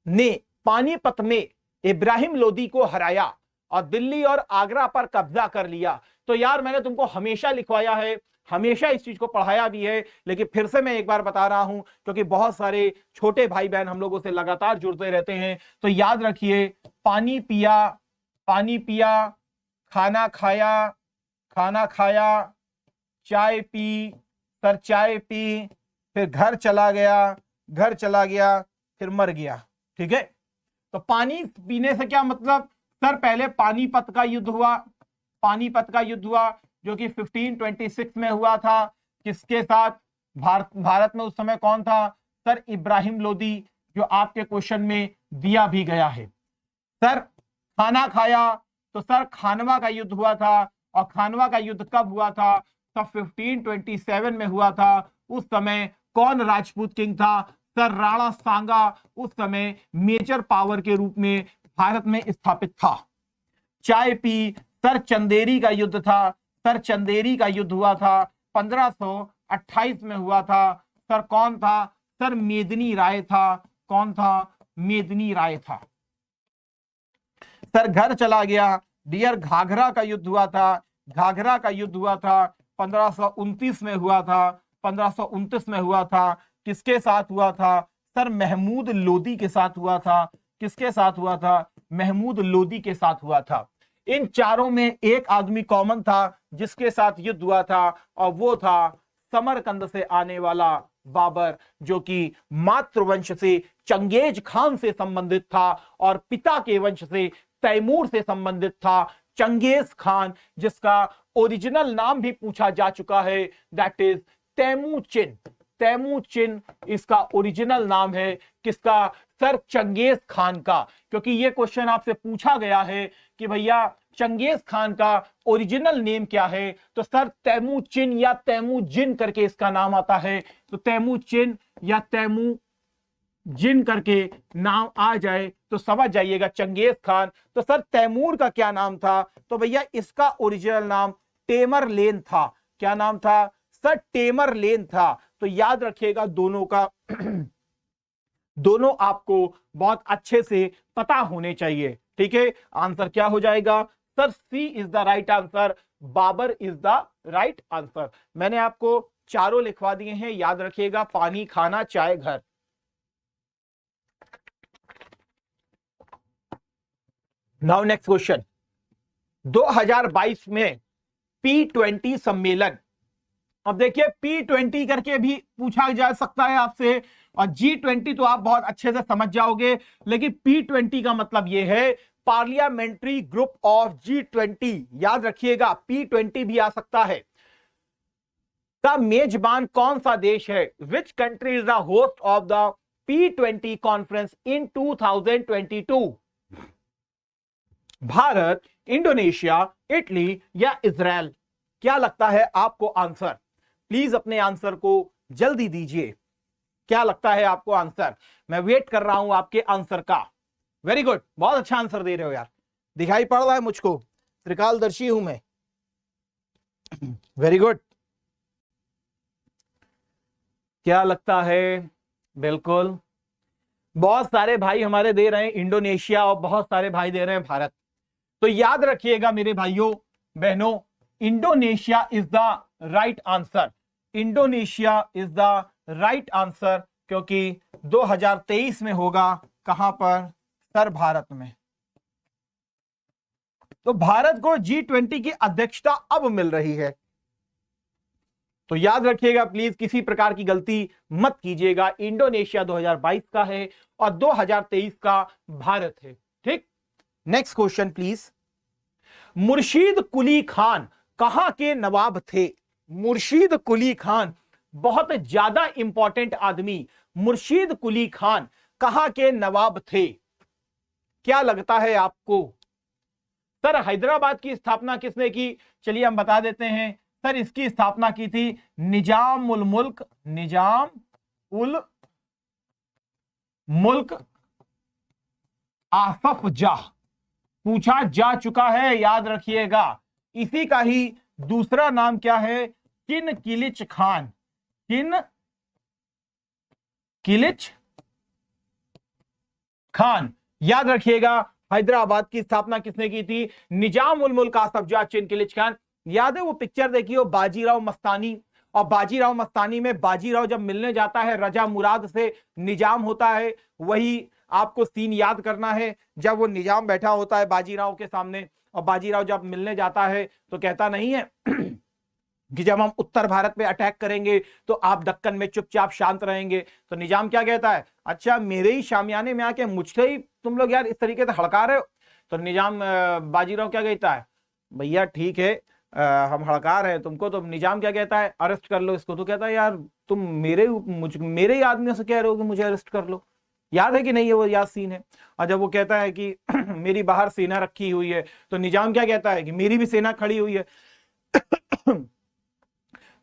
ने पानीपत में इब्राहिम लोदी को हराया और दिल्ली और आगरा पर कब्जा कर लिया। तो यार मैंने तुमको हमेशा लिखवाया है, हमेशा इस चीज को पढ़ाया भी है, लेकिन फिर से मैं एक बार बता रहा हूं क्योंकि बहुत सारे छोटे भाई बहन हम लोगों से लगातार जुड़ते रहते हैं। तो याद रखिए, पानी पिया, खाना खाया, चाय पी, सर चाय पी, फिर घर चला गया, फिर मर गया। ठीक है, तो पानी पीने से क्या मतलब? सर पहले पानीपत का युद्ध हुआ जो कि 1526 में हुआ था। किसके साथ? भारत में उस समय कौन था? सर इब्राहिम लोदी, जो आपके क्वेश्चन में दिया भी गया है। सर खाना खाया, तो सर खानवा का युद्ध हुआ था। और खानवा का युद्ध कब हुआ था? तब 1527 में हुआ था। उस समय कौन राजपूत किंग था? सर राणा सांगा उस समय मेजर पावर के रूप में भारत में स्थापित था। चाय पी, सर चंदेरी का युद्ध था। सर चंदेरी का युद्ध हुआ था 1528 में हुआ था। सर कौन था? सर मेदिनी राय था। कौन था? मेदिनी राय था। सर घर चला गया, डियर घाघरा का युद्ध हुआ था, घाघरा का युद्ध हुआ था 1529 में हुआ था, 1529 में हुआ था। किसके साथ हुआ था सर? महमूद लोदी के साथ हुआ था। किसके साथ हुआ था? महमूद लोदी के साथ हुआ था। इन चारों में एक आदमी कॉमन था जिसके साथ युद्ध हुआ था, और वो था समरकंद से आने वाला बाबर, जो कि मातृवंश से चंगेज खान से संबंधित था और पिता के वंश से तैमूर से संबंधित था। चंगेज खान, जिसका ओरिजिनल नाम भी पूछा जा चुका है, दैट इज तैमूचिन। तैमूचिन इसका ओरिजिनल नाम है। किसका सर? चंगेज खान का। क्योंकि यह क्वेश्चन आपसे पूछा गया है कि भैया चंगेज खान का ओरिजिनल नेम क्या है, तो सर तैमूचिन या तैमूजिन करके इसका नाम आता है। तो तैमूचिन या तैमूजिन करके नाम आ जाए तो समझ जाइएगा चंगेज खान। तो सर तैमूर का क्या नाम था? तो भैया इसका ओरिजिनल नाम टेमरलेन था। क्या नाम था सर? टेमरलेन था। तो याद रखिएगा दोनों का दोनों आपको बहुत अच्छे से पता होने चाहिए। ठीक है, आंसर क्या हो जाएगा sir? C is the right answer. Babur is the right answer. मैंने आपको चारों लिखवा दिए हैं, याद रखिएगा। पानी, खाना, चाय, घर। Now next question. 2022 में P20 सम्मेलन। अब देखिए P20 करके भी पूछा जा सकता है आपसे, और G20 तो आप बहुत अच्छे से समझ जाओगे, लेकिन P20 का मतलब यह है पार्लियामेंट्री ग्रुप ऑफ G20। याद रखिएगा P20 भी आ सकता है। का मेजबान कौन सा देश है? Which country is the host of the P20 conference in 2022? Bharat, Indonesia, Italy या इजराइल? क्या लगता है आपको आंसर? प्लीज अपने आंसर को जल्दी दीजिए। क्या लगता है आपको आंसर? मैं वेट कर रहा हूं आपके आंसर का। वेरी गुड, बहुत अच्छा आंसर दे रहे हो यार, दिखाई पड़ रहा है मुझको, त्रिकालदर्शी हूं मैं। Very good. क्या लगता है? बिल्कुल, बहुत सारे भाई हमारे दे रहे हैं इंडोनेशिया और बहुत सारे भाई दे रहे हैं भारत। तो याद रखिएगा मेरे भाइयों बहनों, Indonesia is the right answer. Indonesia is the right answer, क्योंकि 2023 में होगा। कहां पर सर? भारत में। तो भारत को G20 की अध्यक्षता अब मिल रही है। तो याद रखिएगा प्लीज, किसी प्रकार की गलती मत कीजिएगा। इंडोनेशिया 2022 का है और 2023 का भारत है। ठीक, next question please. Murshid Quli Khan कहां के नवाब थे? मुर्शीद कुली खान बहुत ज्यादा इंपॉर्टेंट आदमी। मुर्शीद कुली खान कहां के नवाब थे? क्या लगता है आपको? सर हैदराबाद की स्थापना किसने की? चलिए हम बता देते हैं। सर इसकी स्थापना की थी निजाम उल मुल्क आसफ जाह। पूछा जा चुका है, याद रखिएगा। इसी का ही दूसरा नाम क्या है? किन किलिच खान। किन किलिच खान, याद रखिएगा। हैदराबाद की स्थापना किसने की थी? निजाम उल मुल्क आसफ जाह चिन किलिच खान। याद है वो पिक्चर देखिए बाजीराव मस्तानी, और बाजीराव मस्तानी में बाजीराव जब मिलने जाता है रजा मुराद से, निजाम होता है, वही आपको सीन याद करना है। जब वो निजाम बैठा होता है बाजीराव के सामने, और बाजीराव जब मिलने जाता है तो कहता नहीं है कि जब हम उत्तर भारत पे अटैक करेंगे तो आप दक्कन में चुपचाप शांत रहेंगे। तो निजाम क्या कहता है? अच्छा मेरे ही शामियाने में आके मुझसे ही तुम लोग यार इस तरीके से हड़का रहे हो। तो निजाम बाजीराव क्या कहता है? भैया ठीक है हम हड़का रहे हैं तुमको। तो निजाम क्या कहता है? अरेस्ट कर लो इसको। तो कहता है यार तुम मेरे ही आदमियों से कह रहे हो कि मुझे अरेस्ट कर लो। याद है कि नहीं? है वो याद सीन है। और जब वो कहता है कि मेरी बाहर सेना रखी हुई है, तो निजाम क्या कहता है कि मेरी भी सेना खड़ी हुई है।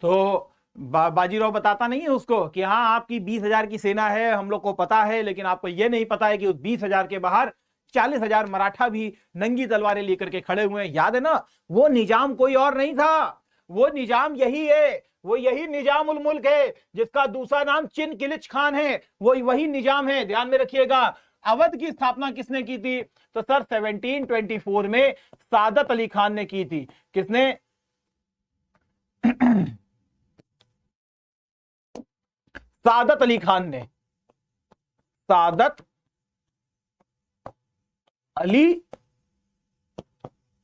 तो बाजीराव बताता नहीं है उसको कि हाँ आपकी 20,000 की सेना है, हम लोग को पता है, लेकिन आपको ये नहीं पता है कि उस 20,000 के बाहर 40,000 मराठा भी नंगी तलवारें लेकर के खड़े हुए हैं। याद है ना? वो निजाम कोई और नहीं था, वो निजाम यही है, वो यही निजाम उल मुल्क है जिसका दूसरा नाम चिन किलिच खान है। वो वही निजाम है, ध्यान में रखिएगा। अवध की स्थापना किसने की थी? तो सर 1724 में सादत अली खान ने की थी। किसने? सादत अली खान ने, सादत अली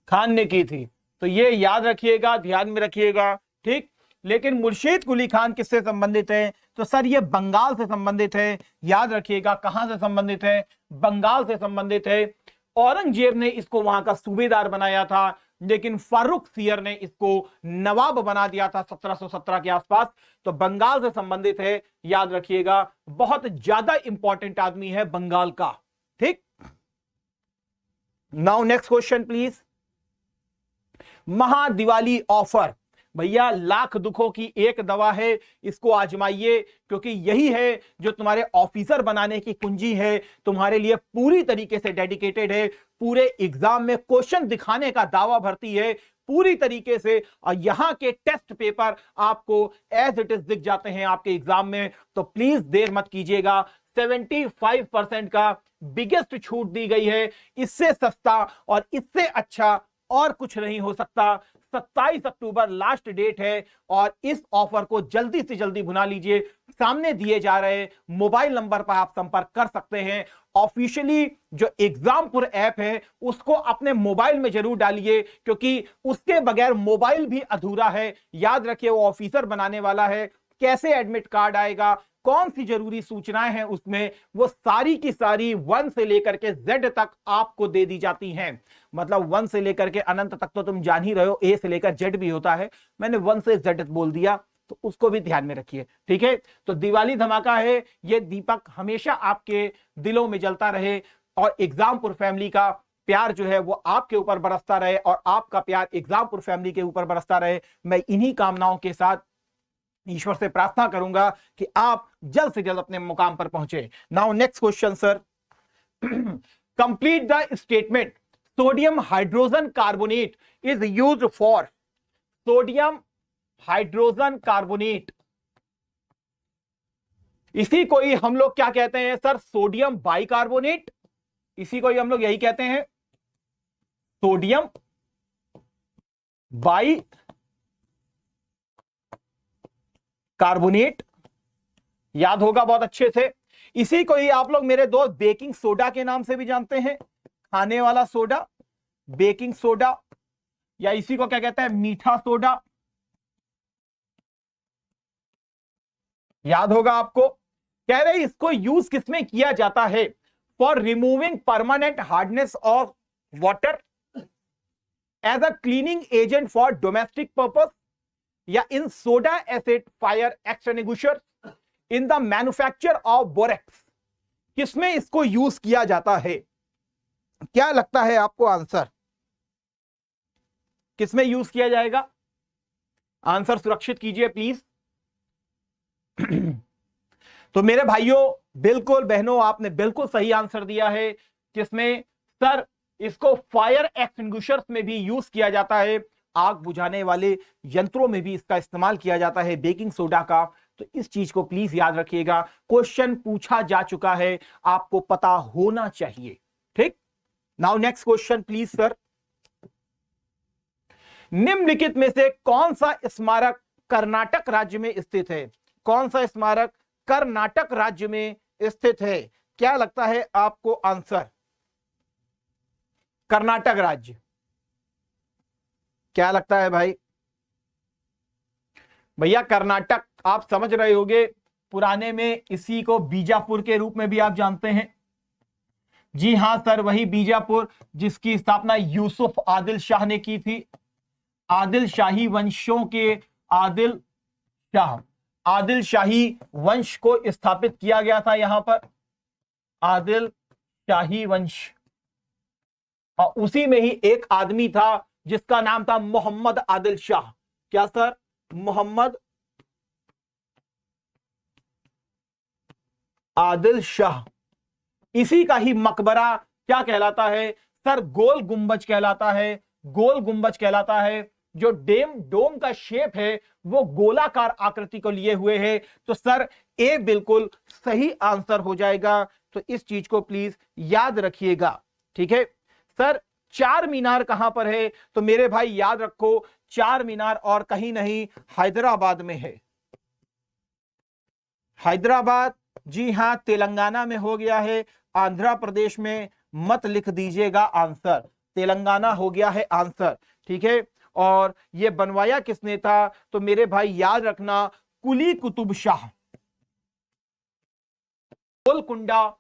खान ने की थी। तो ये याद रखिएगा, ध्यान में रखिएगा, ठीक। लेकिन मुर्शीद कुली खान किससे संबंधित है? तो सर ये बंगाल से संबंधित है। याद रखिएगा, कहां से संबंधित है? बंगाल से संबंधित है। औरंगजेब ने इसको वहां का सूबेदार बनाया था, लेकिन फारूक सियर ने इसको नवाब बना दिया था 1717 के आसपास। तो बंगाल से संबंधित है, याद रखिएगा। बहुत ज्यादा इंपॉर्टेंट आदमी है बंगाल का, ठीक। Now next question please. Mahadiwali offer, भैया लाख दुखों की एक दवा है, इसको आजमाइए, क्योंकि यही है जो तुम्हारे ऑफिसर बनाने की कुंजी है, तुम्हारे लिए पूरी तरीके से डेडिकेटेड है, पूरे एग्जाम में क्वेश्चन दिखाने का दावा भरती है पूरी तरीके से, और यहां के टेस्ट पेपर आपको एज इट इज दिख जाते हैं आपके एग्जाम में। तो प्लीज देर मत कीजिएगा, 75% का बिगेस्ट छूट दी गई है। इससे सस्ता और इससे अच्छा और कुछ नहीं हो सकता। 27 अक्टूबर लास्ट डेट है, और इस ऑफर को जल्दी से जल्दी भुना लीजिए। सामने दिए जा रहे मोबाइल नंबर पर आप संपर्क कर सकते हैं। ऑफिशियली जो एग्जामपुर ऐप है उसको अपने मोबाइल में जरूर डालिए, क्योंकि उसके बगैर मोबाइल भी अधूरा है। याद रखिए, वो ऑफिसर बनाने वाला है। कैसे एडमिट कार्ड आएगा, कौन सी जरूरी सूचनाएं हैं उसमें, वो सारी की सारी 1 से लेकर के Z तक आपको दे दी जाती हैं। मतलब 1 से लेकर के अनंत तक तो तुम जान ही रहे हो, A से लेकर Z भी होता है, मैंने 1 से Z बोल दिया, तो उसको भी ध्यान में रखिए, ठीक है। तो दिवाली धमाका है, ये दीपक हमेशा आपके दिलों में जलता रहे, और एग्जामपुर फैमिली का प्यार जो है वो आपके ऊपर बरसता रहे, और आपका प्यार एग्जामपुर फैमिली के ऊपर बरसता रहे। मैं इन्हीं कामनाओं के साथ ईश्वर से प्रार्थना करूंगा कि आप जल्द से जल्द अपने मुकाम पर पहुंचे। Now next question sir. Complete the statement. Sodium hydrogen carbonate is used for. Sodium hydrogen carbonate, इसी को ही हम लोग क्या कहते हैं सर? Sodium bicarbonate. इसी को ही हम लोग यही कहते हैं, सोडियम बाई कार्बोनेट। याद होगा बहुत अच्छे से। इसी को ही आप लोग मेरे दोस्त बेकिंग सोडा के नाम से भी जानते हैं, खाने वाला सोडा, बेकिंग सोडा, या इसी को क्या कहते हैं? मीठा सोडा। याद होगा आपको। कह रहे इसको यूज किसमें किया जाता है? For removing permanent hardness of water, as a cleaning agent for domestic purpose, या in soda acid fire extinguisher, in the manufacture of borax. किसमें इसको यूज किया जाता है? क्या लगता है आपको आंसर? किसमें यूज किया जाएगा? आंसर सुरक्षित कीजिए प्लीज। तो मेरे भाइयों, बिल्कुल बहनों, आपने बिल्कुल सही आंसर दिया है। किसमें सर? इसको फायर एक्सटिंग्विशर्स में भी यूज किया जाता है, आग बुझाने वाले यंत्रों में भी इसका इस्तेमाल किया जाता है, बेकिंग सोडा का। तो इस चीज को प्लीज याद रखिएगा, क्वेश्चन पूछा जा चुका है, आपको पता होना चाहिए, ठीक। Now next question please sir. निम्नलिखित में से कौन सा स्मारक कर्नाटक राज्य में स्थित है? कौन सा स्मारक कर्नाटक राज्य में स्थित है? क्या लगता है आपको आंसर? कर्नाटक राज्य, क्या लगता है भाई? भैया कर्नाटक आप समझ रहे होंगे, पुराने में इसी को बीजापुर के रूप में भी आप जानते हैं। जी हां सर, वही बीजापुर जिसकी स्थापना यूसुफ आदिल शाह ने की थी। आदिल शाही वंशों के आदिल शाही वंश को स्थापित किया गया था यहां पर, आदिल शाही वंश। और उसी में ही एक आदमी था जिसका नाम था मोहम्मद आदिल शाह। क्या सर? मोहम्मद आदिल शाह। इसी का ही मकबरा क्या कहलाता है सर? गोल गुंबज कहलाता है। गोल गुंबज कहलाता है। जो डोम का शेप है वो गोलाकार आकृति को लिए हुए है। तो सर ए बिल्कुल सही आंसर हो जाएगा। तो इस चीज को प्लीज याद रखिएगा। ठीक है सर, चार मीनार कहां पर है? तो मेरे भाई याद रखो, चार मीनार और कहीं नहीं, हैदराबाद में है। हैदराबाद, जी हां, तेलंगाना में हो गया है, आंध्र प्रदेश में मत लिख दीजिएगा आंसर, तेलंगाना हो गया है आंसर। ठीक है, और ये बनवाया किसने था? तो मेरे भाई याद रखना, कुली कुतुब शाह। गोलकुंडा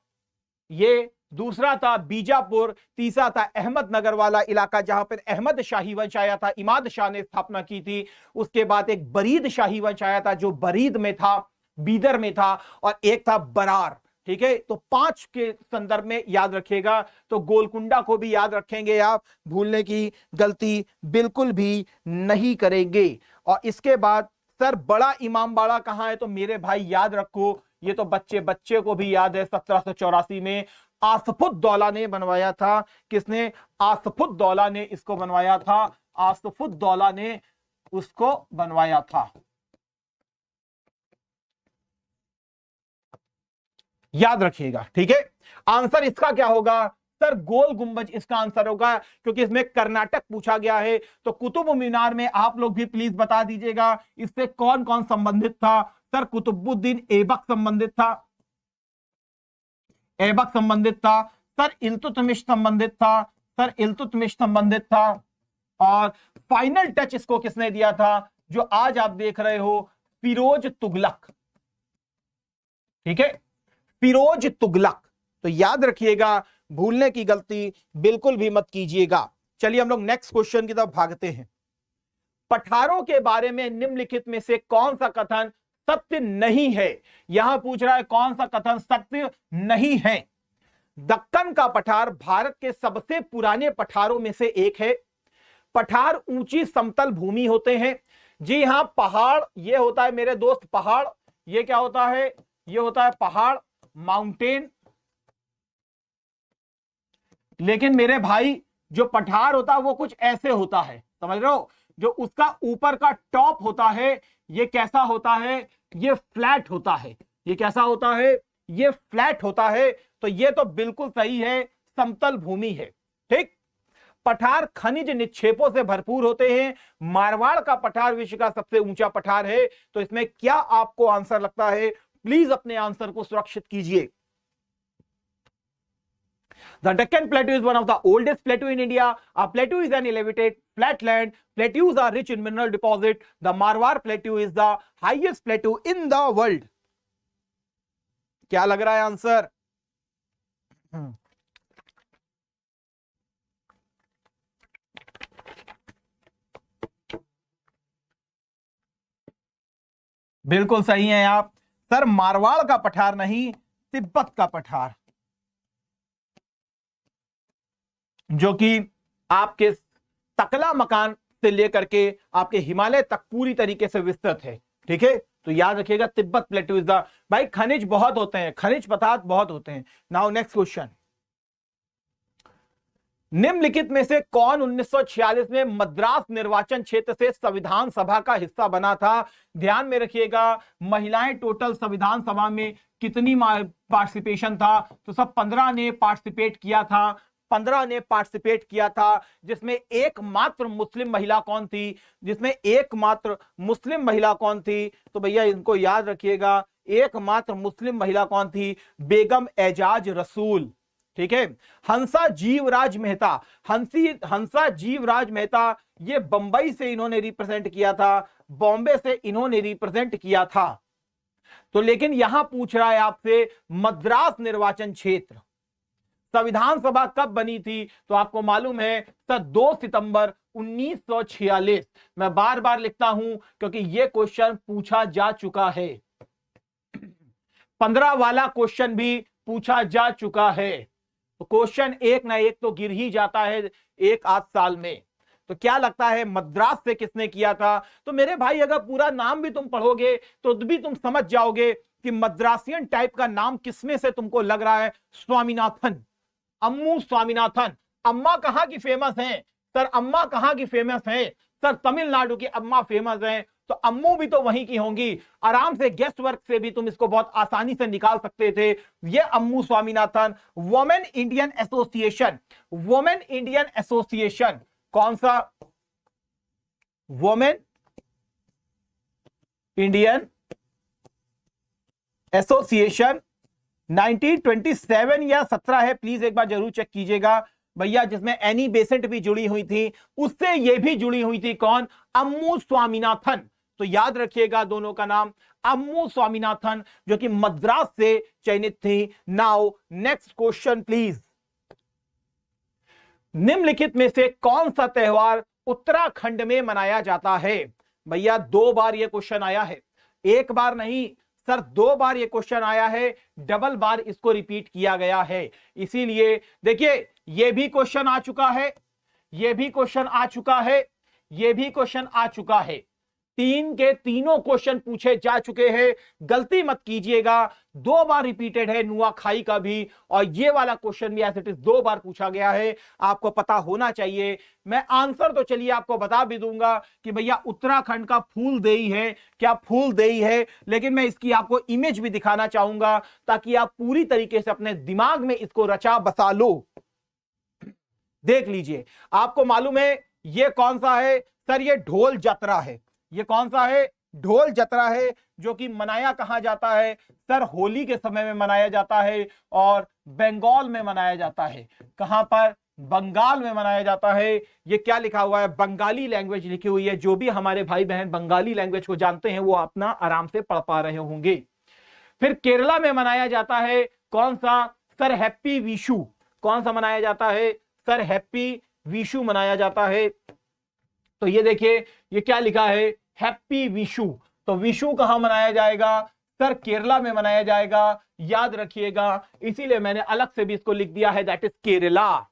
ये दूसरा था, बीजापुर तीसरा था, अहमदनगर वाला इलाका जहां पर अहमद शाही वंश आया था, इमाद शाह ने स्थापना की थी। उसके बाद एक बरीद शाही वंश आया था जो बरीद में था, बीदर में था, और एक था बरार। ठीक है, तो पांच के संदर्भ में याद रखिएगा। तो गोलकुंडा को भी याद रखेंगे आप, भूलने की गलती बिल्कुल भी नहीं करेंगे। और इसके बाद सर बड़ा इमामबाड़ा कहां है? तो मेरे भाई याद रखो, ये तो बच्चे बच्चे को भी याद है, 1784 में आसफुद्दौला ने बनवाया था। किसने? आसफुद्दौला ने इसको बनवाया था, आसफुद्दौला ने उसको बनवाया था। याद रखिएगा। ठीक है, आंसर इसका क्या होगा सर? गोल गुंबज इसका आंसर होगा, क्योंकि इसमें कर्नाटक पूछा गया है। तो कुतुब मीनार में आप लोग भी प्लीज बता दीजिएगा, इससे कौन कौन संबंधित था? सर कुतुबुद्दीन ऐबक संबंधित था, ऐबक संबंधित था। सर इल्तुतमिश संबंधित था, सर इल्तुतमिश संबंधित था। और फाइनल टच इसको किसने दिया था? जो आज आप देख रहे हो, फिरोज तुगलक। ठीक है, फिरोज तुगलक। तो याद रखिएगा, भूलने की गलती बिल्कुल भी मत कीजिएगा। चलिए हम लोग नेक्स्ट क्वेश्चन की तरफ भागते हैं। पठारों के बारे में निम्नलिखित में से कौन सा कथन सत्य नहीं है? यहां पूछ रहा है कौन सा कथन सत्य नहीं है। दक्कन का पठार भारत के सबसे पुराने पठारों में से एक है। पठार ऊंची समतल भूमि होते हैं। जी हां, पहाड़ ये होता है मेरे दोस्त, पहाड़ ये क्या होता है? ये होता है पहाड़, माउंटेन। लेकिन मेरे भाई जो पठार होता है वो कुछ ऐसे होता है, समझ रहे हो? जो उसका ऊपर का टॉप होता है ये कैसा होता है? ये फ्लैट होता है। ये कैसा होता है? ये फ्लैट होता है। तो ये तो बिल्कुल सही है, समतल भूमि है। ठीक, पठार खनिज निक्षेपों से भरपूर होते हैं। मारवाड़ का पठार विश्व का सबसे ऊंचा पठार है। तो इसमें क्या आपको आंसर लगता है? प्लीज अपने आंसर को सुरक्षित कीजिए। The Deccan Plateau is one of the oldest plateau in India. A plateau is an elevated flat land. Plateaus are rich in mineral deposit. The Marwar Plateau is the highest plateau in the world. क्या लग रहा है आंसर? बिल्कुल सही है आप। सर मारवाड़ का पठार नहीं, तिब्बत का पठार, जो कि आपके तकला मकान से लेकर के आपके हिमालय तक पूरी तरीके से विस्तृत है। ठीक है, तो याद रखिएगा, तिब्बत प्लेटू इज द, भाई खनिज बहुत होते हैं, खनिज पदार्थ बहुत होते हैं। नाउ नेक्स्ट क्वेश्चन, निम्नलिखित में से कौन 1946 में मद्रास निर्वाचन क्षेत्र से संविधान सभा का हिस्सा बना था? ध्यान में रखिएगा, महिलाएं टोटल संविधान सभा में कितनी पार्टिसिपेशन था? तो सब 15 ने पार्टिसिपेट किया था, 15 ने पार्टिसिपेट किया था। जिसमें एकमात्र मुस्लिम महिला कौन थी? जिसमें एकमात्र मुस्लिम महिला कौन थी? तो भैया इनको याद रखिएगा, एकमात्र मुस्लिम महिला कौन थी? बेगम एजाज रसूल। ठीक है, हंसा जीवराज मेहता, हंसा जीवराज मेहता, ये बंबई से इन्होंने रिप्रेजेंट किया था, बॉम्बे से इन्होंने रिप्रेजेंट किया था। तो लेकिन यहां पूछ रहा है आपसे मद्रास निर्वाचन क्षेत्र संविधान सभा कब बनी थी? तो आपको मालूम है सर 2 सितंबर 1946। मैं बार बार लिखता हूं क्योंकि यह क्वेश्चन पूछा जा चुका है, 15 वाला क्वेश्चन भी पूछा जा चुका है। तो क्वेश्चन एक ना एक तो गिर ही जाता है एक आध साल में। तो क्या लगता है मद्रास से किसने किया था? तो मेरे भाई अगर पूरा नाम भी तुम पढ़ोगे तो भी तुम समझ जाओगे कि मद्रासियन टाइप का नाम किसमें से तुमको लग रहा है। स्वामीनाथन, अम्मू स्वामीनाथन। अम्मा कहां की फेमस है? सर अम्मा कहां की फेमस है? सर तमिलनाडु की अम्मा फेमस है। तो अम्मू भी तो वहीं की होंगी। आराम से गेस्ट वर्क से भी तुम इसको बहुत आसानी से निकाल सकते थे। ये Ammu Swaminathan, women Indian association, women Indian association, कौन सा? वुमेन इंडियन एसोसिएशन 1927 या 17 है, प्लीज एक बार जरूर चेक कीजिएगा भैया, जिसमें एनी बेसेंट भी जुड़ी हुई थी, उससे ये भी जुड़ी हुई थी, कौन? अम्मू स्वामीनाथन। तो याद रखिएगा दोनों का नाम, अम्मू स्वामीनाथन, जो कि मद्रास से चयनित थी। Now next question please. निम्नलिखित में से कौन सा त्योहार उत्तराखंड में मनाया जाता है? भैया 2 बार यह क्वेश्चन आया है, 1 बार नहीं सर, 2 बार ये क्वेश्चन आया है, डबल बार इसको रिपीट किया गया है। इसीलिए देखिए, ये भी क्वेश्चन आ चुका है, ये भी क्वेश्चन आ चुका है, ये भी क्वेश्चन आ चुका है। 3 के तीनों क्वेश्चन पूछे जा चुके हैं। गलती मत कीजिएगा, 2 बार रिपीटेड है नुआखाई का भी, और ये वाला क्वेश्चन भी ऐसे 2 बार पूछा गया है। आपको पता होना चाहिए। मैं आंसर तो चलिए आपको बता भी दूंगा कि भैया उत्तराखंड का फूलदेई है। क्या फूलदेई है? लेकिन मैं इसकी आपको इमेज भी दिखाना चाहूंगा ताकि आप पूरी तरीके से अपने दिमाग में इसको रचा बसा लो। देख लीजिए, आपको मालूम है ये कौन सा है? सर ये ढोल जतरा है। ये कौन सा है? ढोल जतरा है, जो कि मनाया कहां जाता है? सर होली के समय में मनाया जाता है, और बंगाल में मनाया जाता है। कहां पर? बंगाल में मनाया जाता है। ये क्या लिखा हुआ है? बंगाली लैंग्वेज लिखी हुई है। जो भी हमारे भाई बहन बंगाली लैंग्वेज को जानते हैं वो अपना आराम से पढ़ पा रहे होंगे। फिर केरला में मनाया जाता है कौन सा? Sir happy Vishu. कौन सा मनाया जाता है? सर हैप्पी विशु मनाया जाता है। तो ये देखिए, ये क्या लिखा है? हैप्पी विशु। तो विशु कहां मनाया जाएगा? सर केरला में मनाया जाएगा, याद रखिएगा। इसीलिए मैंने अलग से भी इसको लिख दिया है, दैट इज केरला।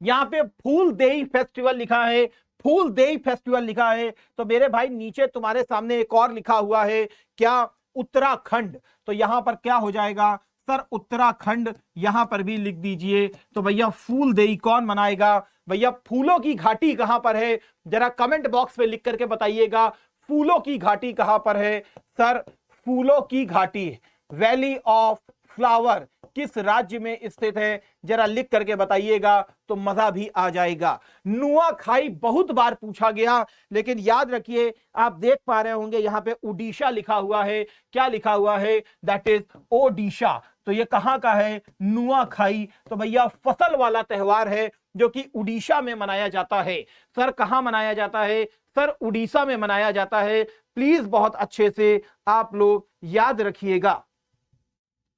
यहां पे फूलदेई फेस्टिवल लिखा है, फूलदेई फेस्टिवल लिखा है। तो मेरे भाई नीचे तुम्हारे सामने एक और लिखा हुआ है, क्या? उत्तराखंड। तो यहां पर क्या हो जाएगा? सर उत्तराखंड यहां पर भी लिख दीजिए। तो भैया फूलदेई कौन मनाएगा? भैया फूलों की घाटी कहां पर है? जरा कमेंट बॉक्स में लिख करके बताइएगा, फूलों की घाटी कहां पर है? सर फूलों की घाटी, वैली ऑफ फ्लावर किस राज्य में स्थित है? जरा लिख करके बताइएगा तो मजा भी आ जाएगा। नुआखाई बहुत बार पूछा गया, लेकिन याद रखिए, आप देख पा रहे होंगे यहां पे उड़ीसा लिखा हुआ है। क्या लिखा हुआ है? That is Odisha. तो ये कहां का है? नुआखाई। तो भैया फसल वाला त्योहार है, जो कि उड़ीसा में मनाया जाता है। सर कहां मनाया जाता है? सर उड़ीसा में मनाया जाता है। प्लीज बहुत अच्छे से आप लोग याद रखिएगा,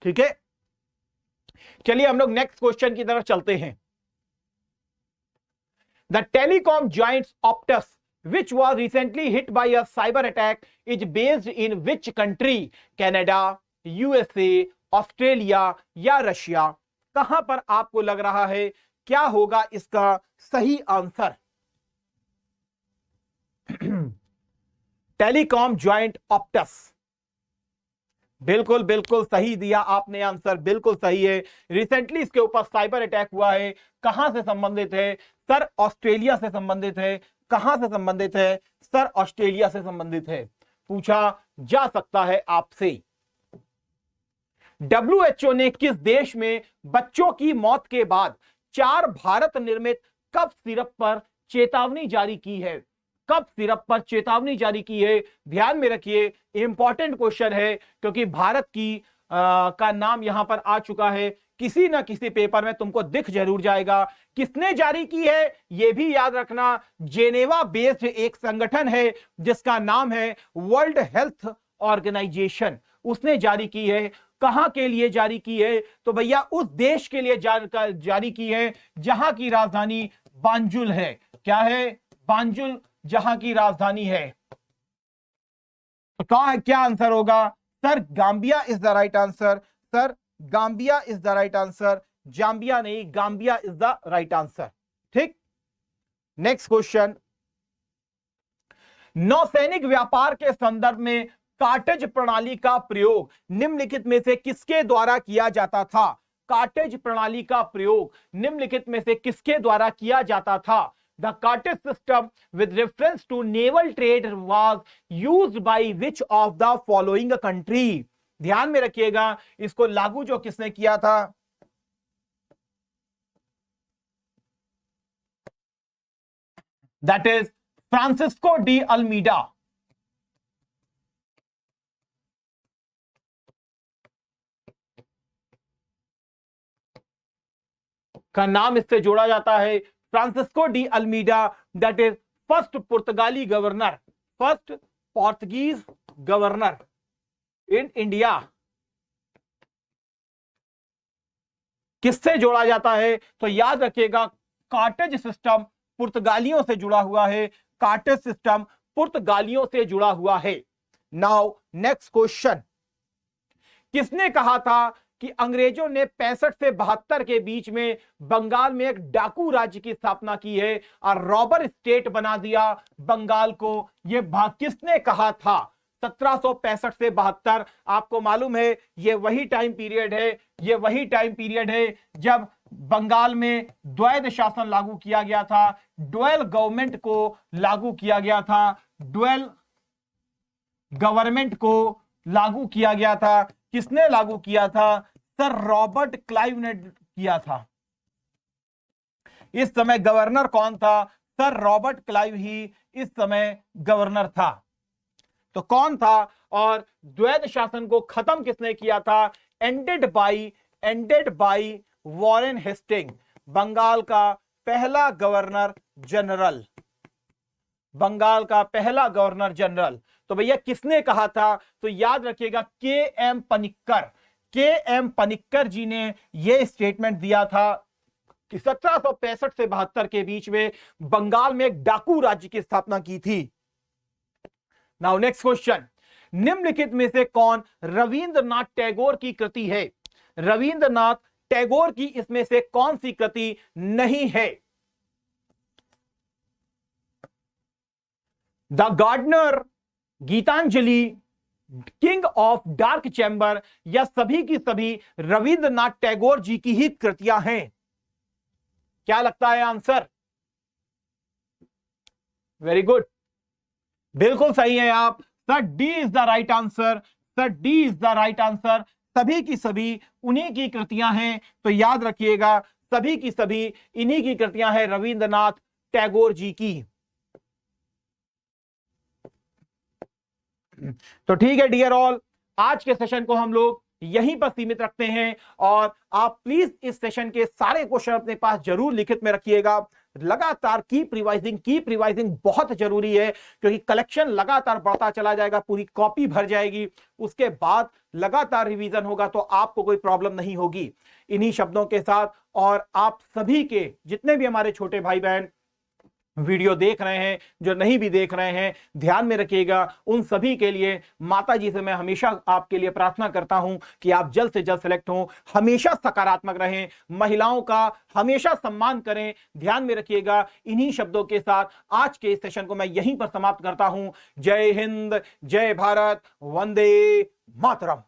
ठीक है। चलिए हम लोग नेक्स्ट क्वेश्चन की तरफ चलते हैं। The telecom giants Optus which was recently hit by a cyber attack is based in which country? Canada, USA, Australia या रशिया? कहां पर आपको लग रहा है क्या होगा इसका सही आंसर? टेलीकॉम जायंट ऑप्टस, बिल्कुल बिल्कुल सही दिया आपने आंसर, बिल्कुल सही है। रिसेंटली इसके ऊपर साइबर अटैक हुआ है। कहां से संबंधित है? सर ऑस्ट्रेलिया से संबंधित है। कहां से संबंधित है? सर ऑस्ट्रेलिया से संबंधित है। पूछा जा सकता है आपसे। WHO ने किस देश में बच्चों की मौत के बाद 4 भारत निर्मित कफ सिरप पर चेतावनी जारी की है? कफ सिरप पर चेतावनी जारी की है। ध्यान में रखिए, इंपॉर्टेंट क्वेश्चन है, क्योंकि भारत की का नाम यहां पर आ चुका है। किसी ना किसी पेपर में तुमको दिख जरूर जाएगा। किसने जारी की है यह भी याद रखना। जेनेवा बेस्ड एक संगठन है जिसका नाम है वर्ल्ड हेल्थ ऑर्गेनाइजेशन, उसने जारी की है। कहां के लिए जारी की है? तो भैया उस देश के लिए जारी की है जहां की राजधानी बांजुल है। क्या है? बांजुल जहां की राजधानी है। तो क्या आंसर होगा? Sir Gambia is the right answer. Sir Gambia is the right answer, Zambia नहीं, Gambia is the right answer. ठीक, नेक्स्ट क्वेश्चन। नौसैनिक व्यापार के संदर्भ में कार्टेज प्रणाली का प्रयोग निम्नलिखित में से किसके द्वारा किया जाता था? कार्टेज प्रणाली का प्रयोग निम्नलिखित में से किसके द्वारा किया जाता था? The cartaz system with reference to naval trade was used by which of the following country. ध्यान में रखिएगा, इसको लागू जो किसने किया था, that is Francisco de Almeida. का नाम इससे जोड़ा जाता है, Francisco de Almeida, that is first पुर्तगाली governor, first Portuguese governor in India. किससे जोड़ा जाता है, तो याद रखिएगा कार्टेज सिस्टम पुर्तगालियों से जुड़ा हुआ है, कार्टेज सिस्टम पुर्तगालियों से जुड़ा हुआ है। नाउ नेक्स्ट क्वेश्चन, किसने कहा था कि अंग्रेजों ने 65 से 72 के बीच में बंगाल में एक डाकू राज्य की स्थापना की है और रॉबर स्टेट बना दिया बंगाल को? यह किसने कहा था? 1765 से 72। आपको मालूम है ये वही टाइम पीरियड है, ये वही टाइम पीरियड है जब बंगाल में द्वैध शासन लागू किया गया था, ड्वेल गवर्नमेंट को लागू किया गया था, ड्वेल गवर्नमेंट को लागू किया गया था। किसने लागू किया था? सर रॉबर्ट क्लाइव ने किया था। इस समय गवर्नर कौन था? सर रॉबर्ट क्लाइव ही इस समय गवर्नर था। तो कौन था? और द्वैध शासन को खत्म किसने किया था? Ended by Warren Hasting, Bengal का पहला गवर्नर जनरल, बंगाल का पहला गवर्नर जनरल। तो भैया किसने कहा था? तो याद रखिएगा के.एम. पनिक्कर, के.एम. पनिक्कर जी ने यह स्टेटमेंट दिया था कि 1765 से 72 के बीच में बंगाल में एक डाकू राज्य की स्थापना की थी। नाउ नेक्स्ट क्वेश्चन, निम्नलिखित में से कौन रविंद्रनाथ टैगोर की कृति है? रविंद्रनाथ टैगोर की इसमें से कौन सी कृति नहीं है? The gardener, Gitanjali, king of dark chamber, या सभी की सभी रविंद्रनाथ टैगोर जी की ही कृतियां हैं? क्या लगता है आंसर? वेरी गुड, बिल्कुल सही है आप। Sir D is the right answer, sir D is the right answer. सभी की सभी उन्हीं की कृतियां हैं। तो याद रखिएगा सभी की सभी इन्हीं की कृतियां हैं, रविंद्रनाथ टैगोर जी की। तो ठीक है डियर ऑल, आज के सेशन को हम लोग यहीं पर सीमित रखते हैं और आप प्लीज इस सेशन के सारे क्वेश्चन अपने पास जरूर लिखित में रखिएगा। लगातार कीप रिवाइजिंग बहुत जरूरी है, क्योंकि कलेक्शन लगातार बढ़ता चला जाएगा, पूरी कॉपी भर जाएगी, उसके बाद लगातार रिवीजन होगा तो आपको कोई प्रॉब्लम नहीं होगी। इन्हीं शब्दों के साथ, और आप सभी के जितने भी हमारे छोटे भाई बहन वीडियो देख रहे हैं, जो नहीं भी देख रहे हैं, ध्यान में रखिएगा, उन सभी के लिए माता जी से मैं हमेशा आपके लिए प्रार्थना करता हूं कि आप जल्द से जल्द सेलेक्ट हों, हमेशा सकारात्मक रहें, महिलाओं का हमेशा सम्मान करें। ध्यान में रखिएगा। इन्हीं शब्दों के साथ आज के इस सेशन को मैं यहीं पर समाप्त करता हूं। जय हिंद, जय भारत, वंदे मातरम।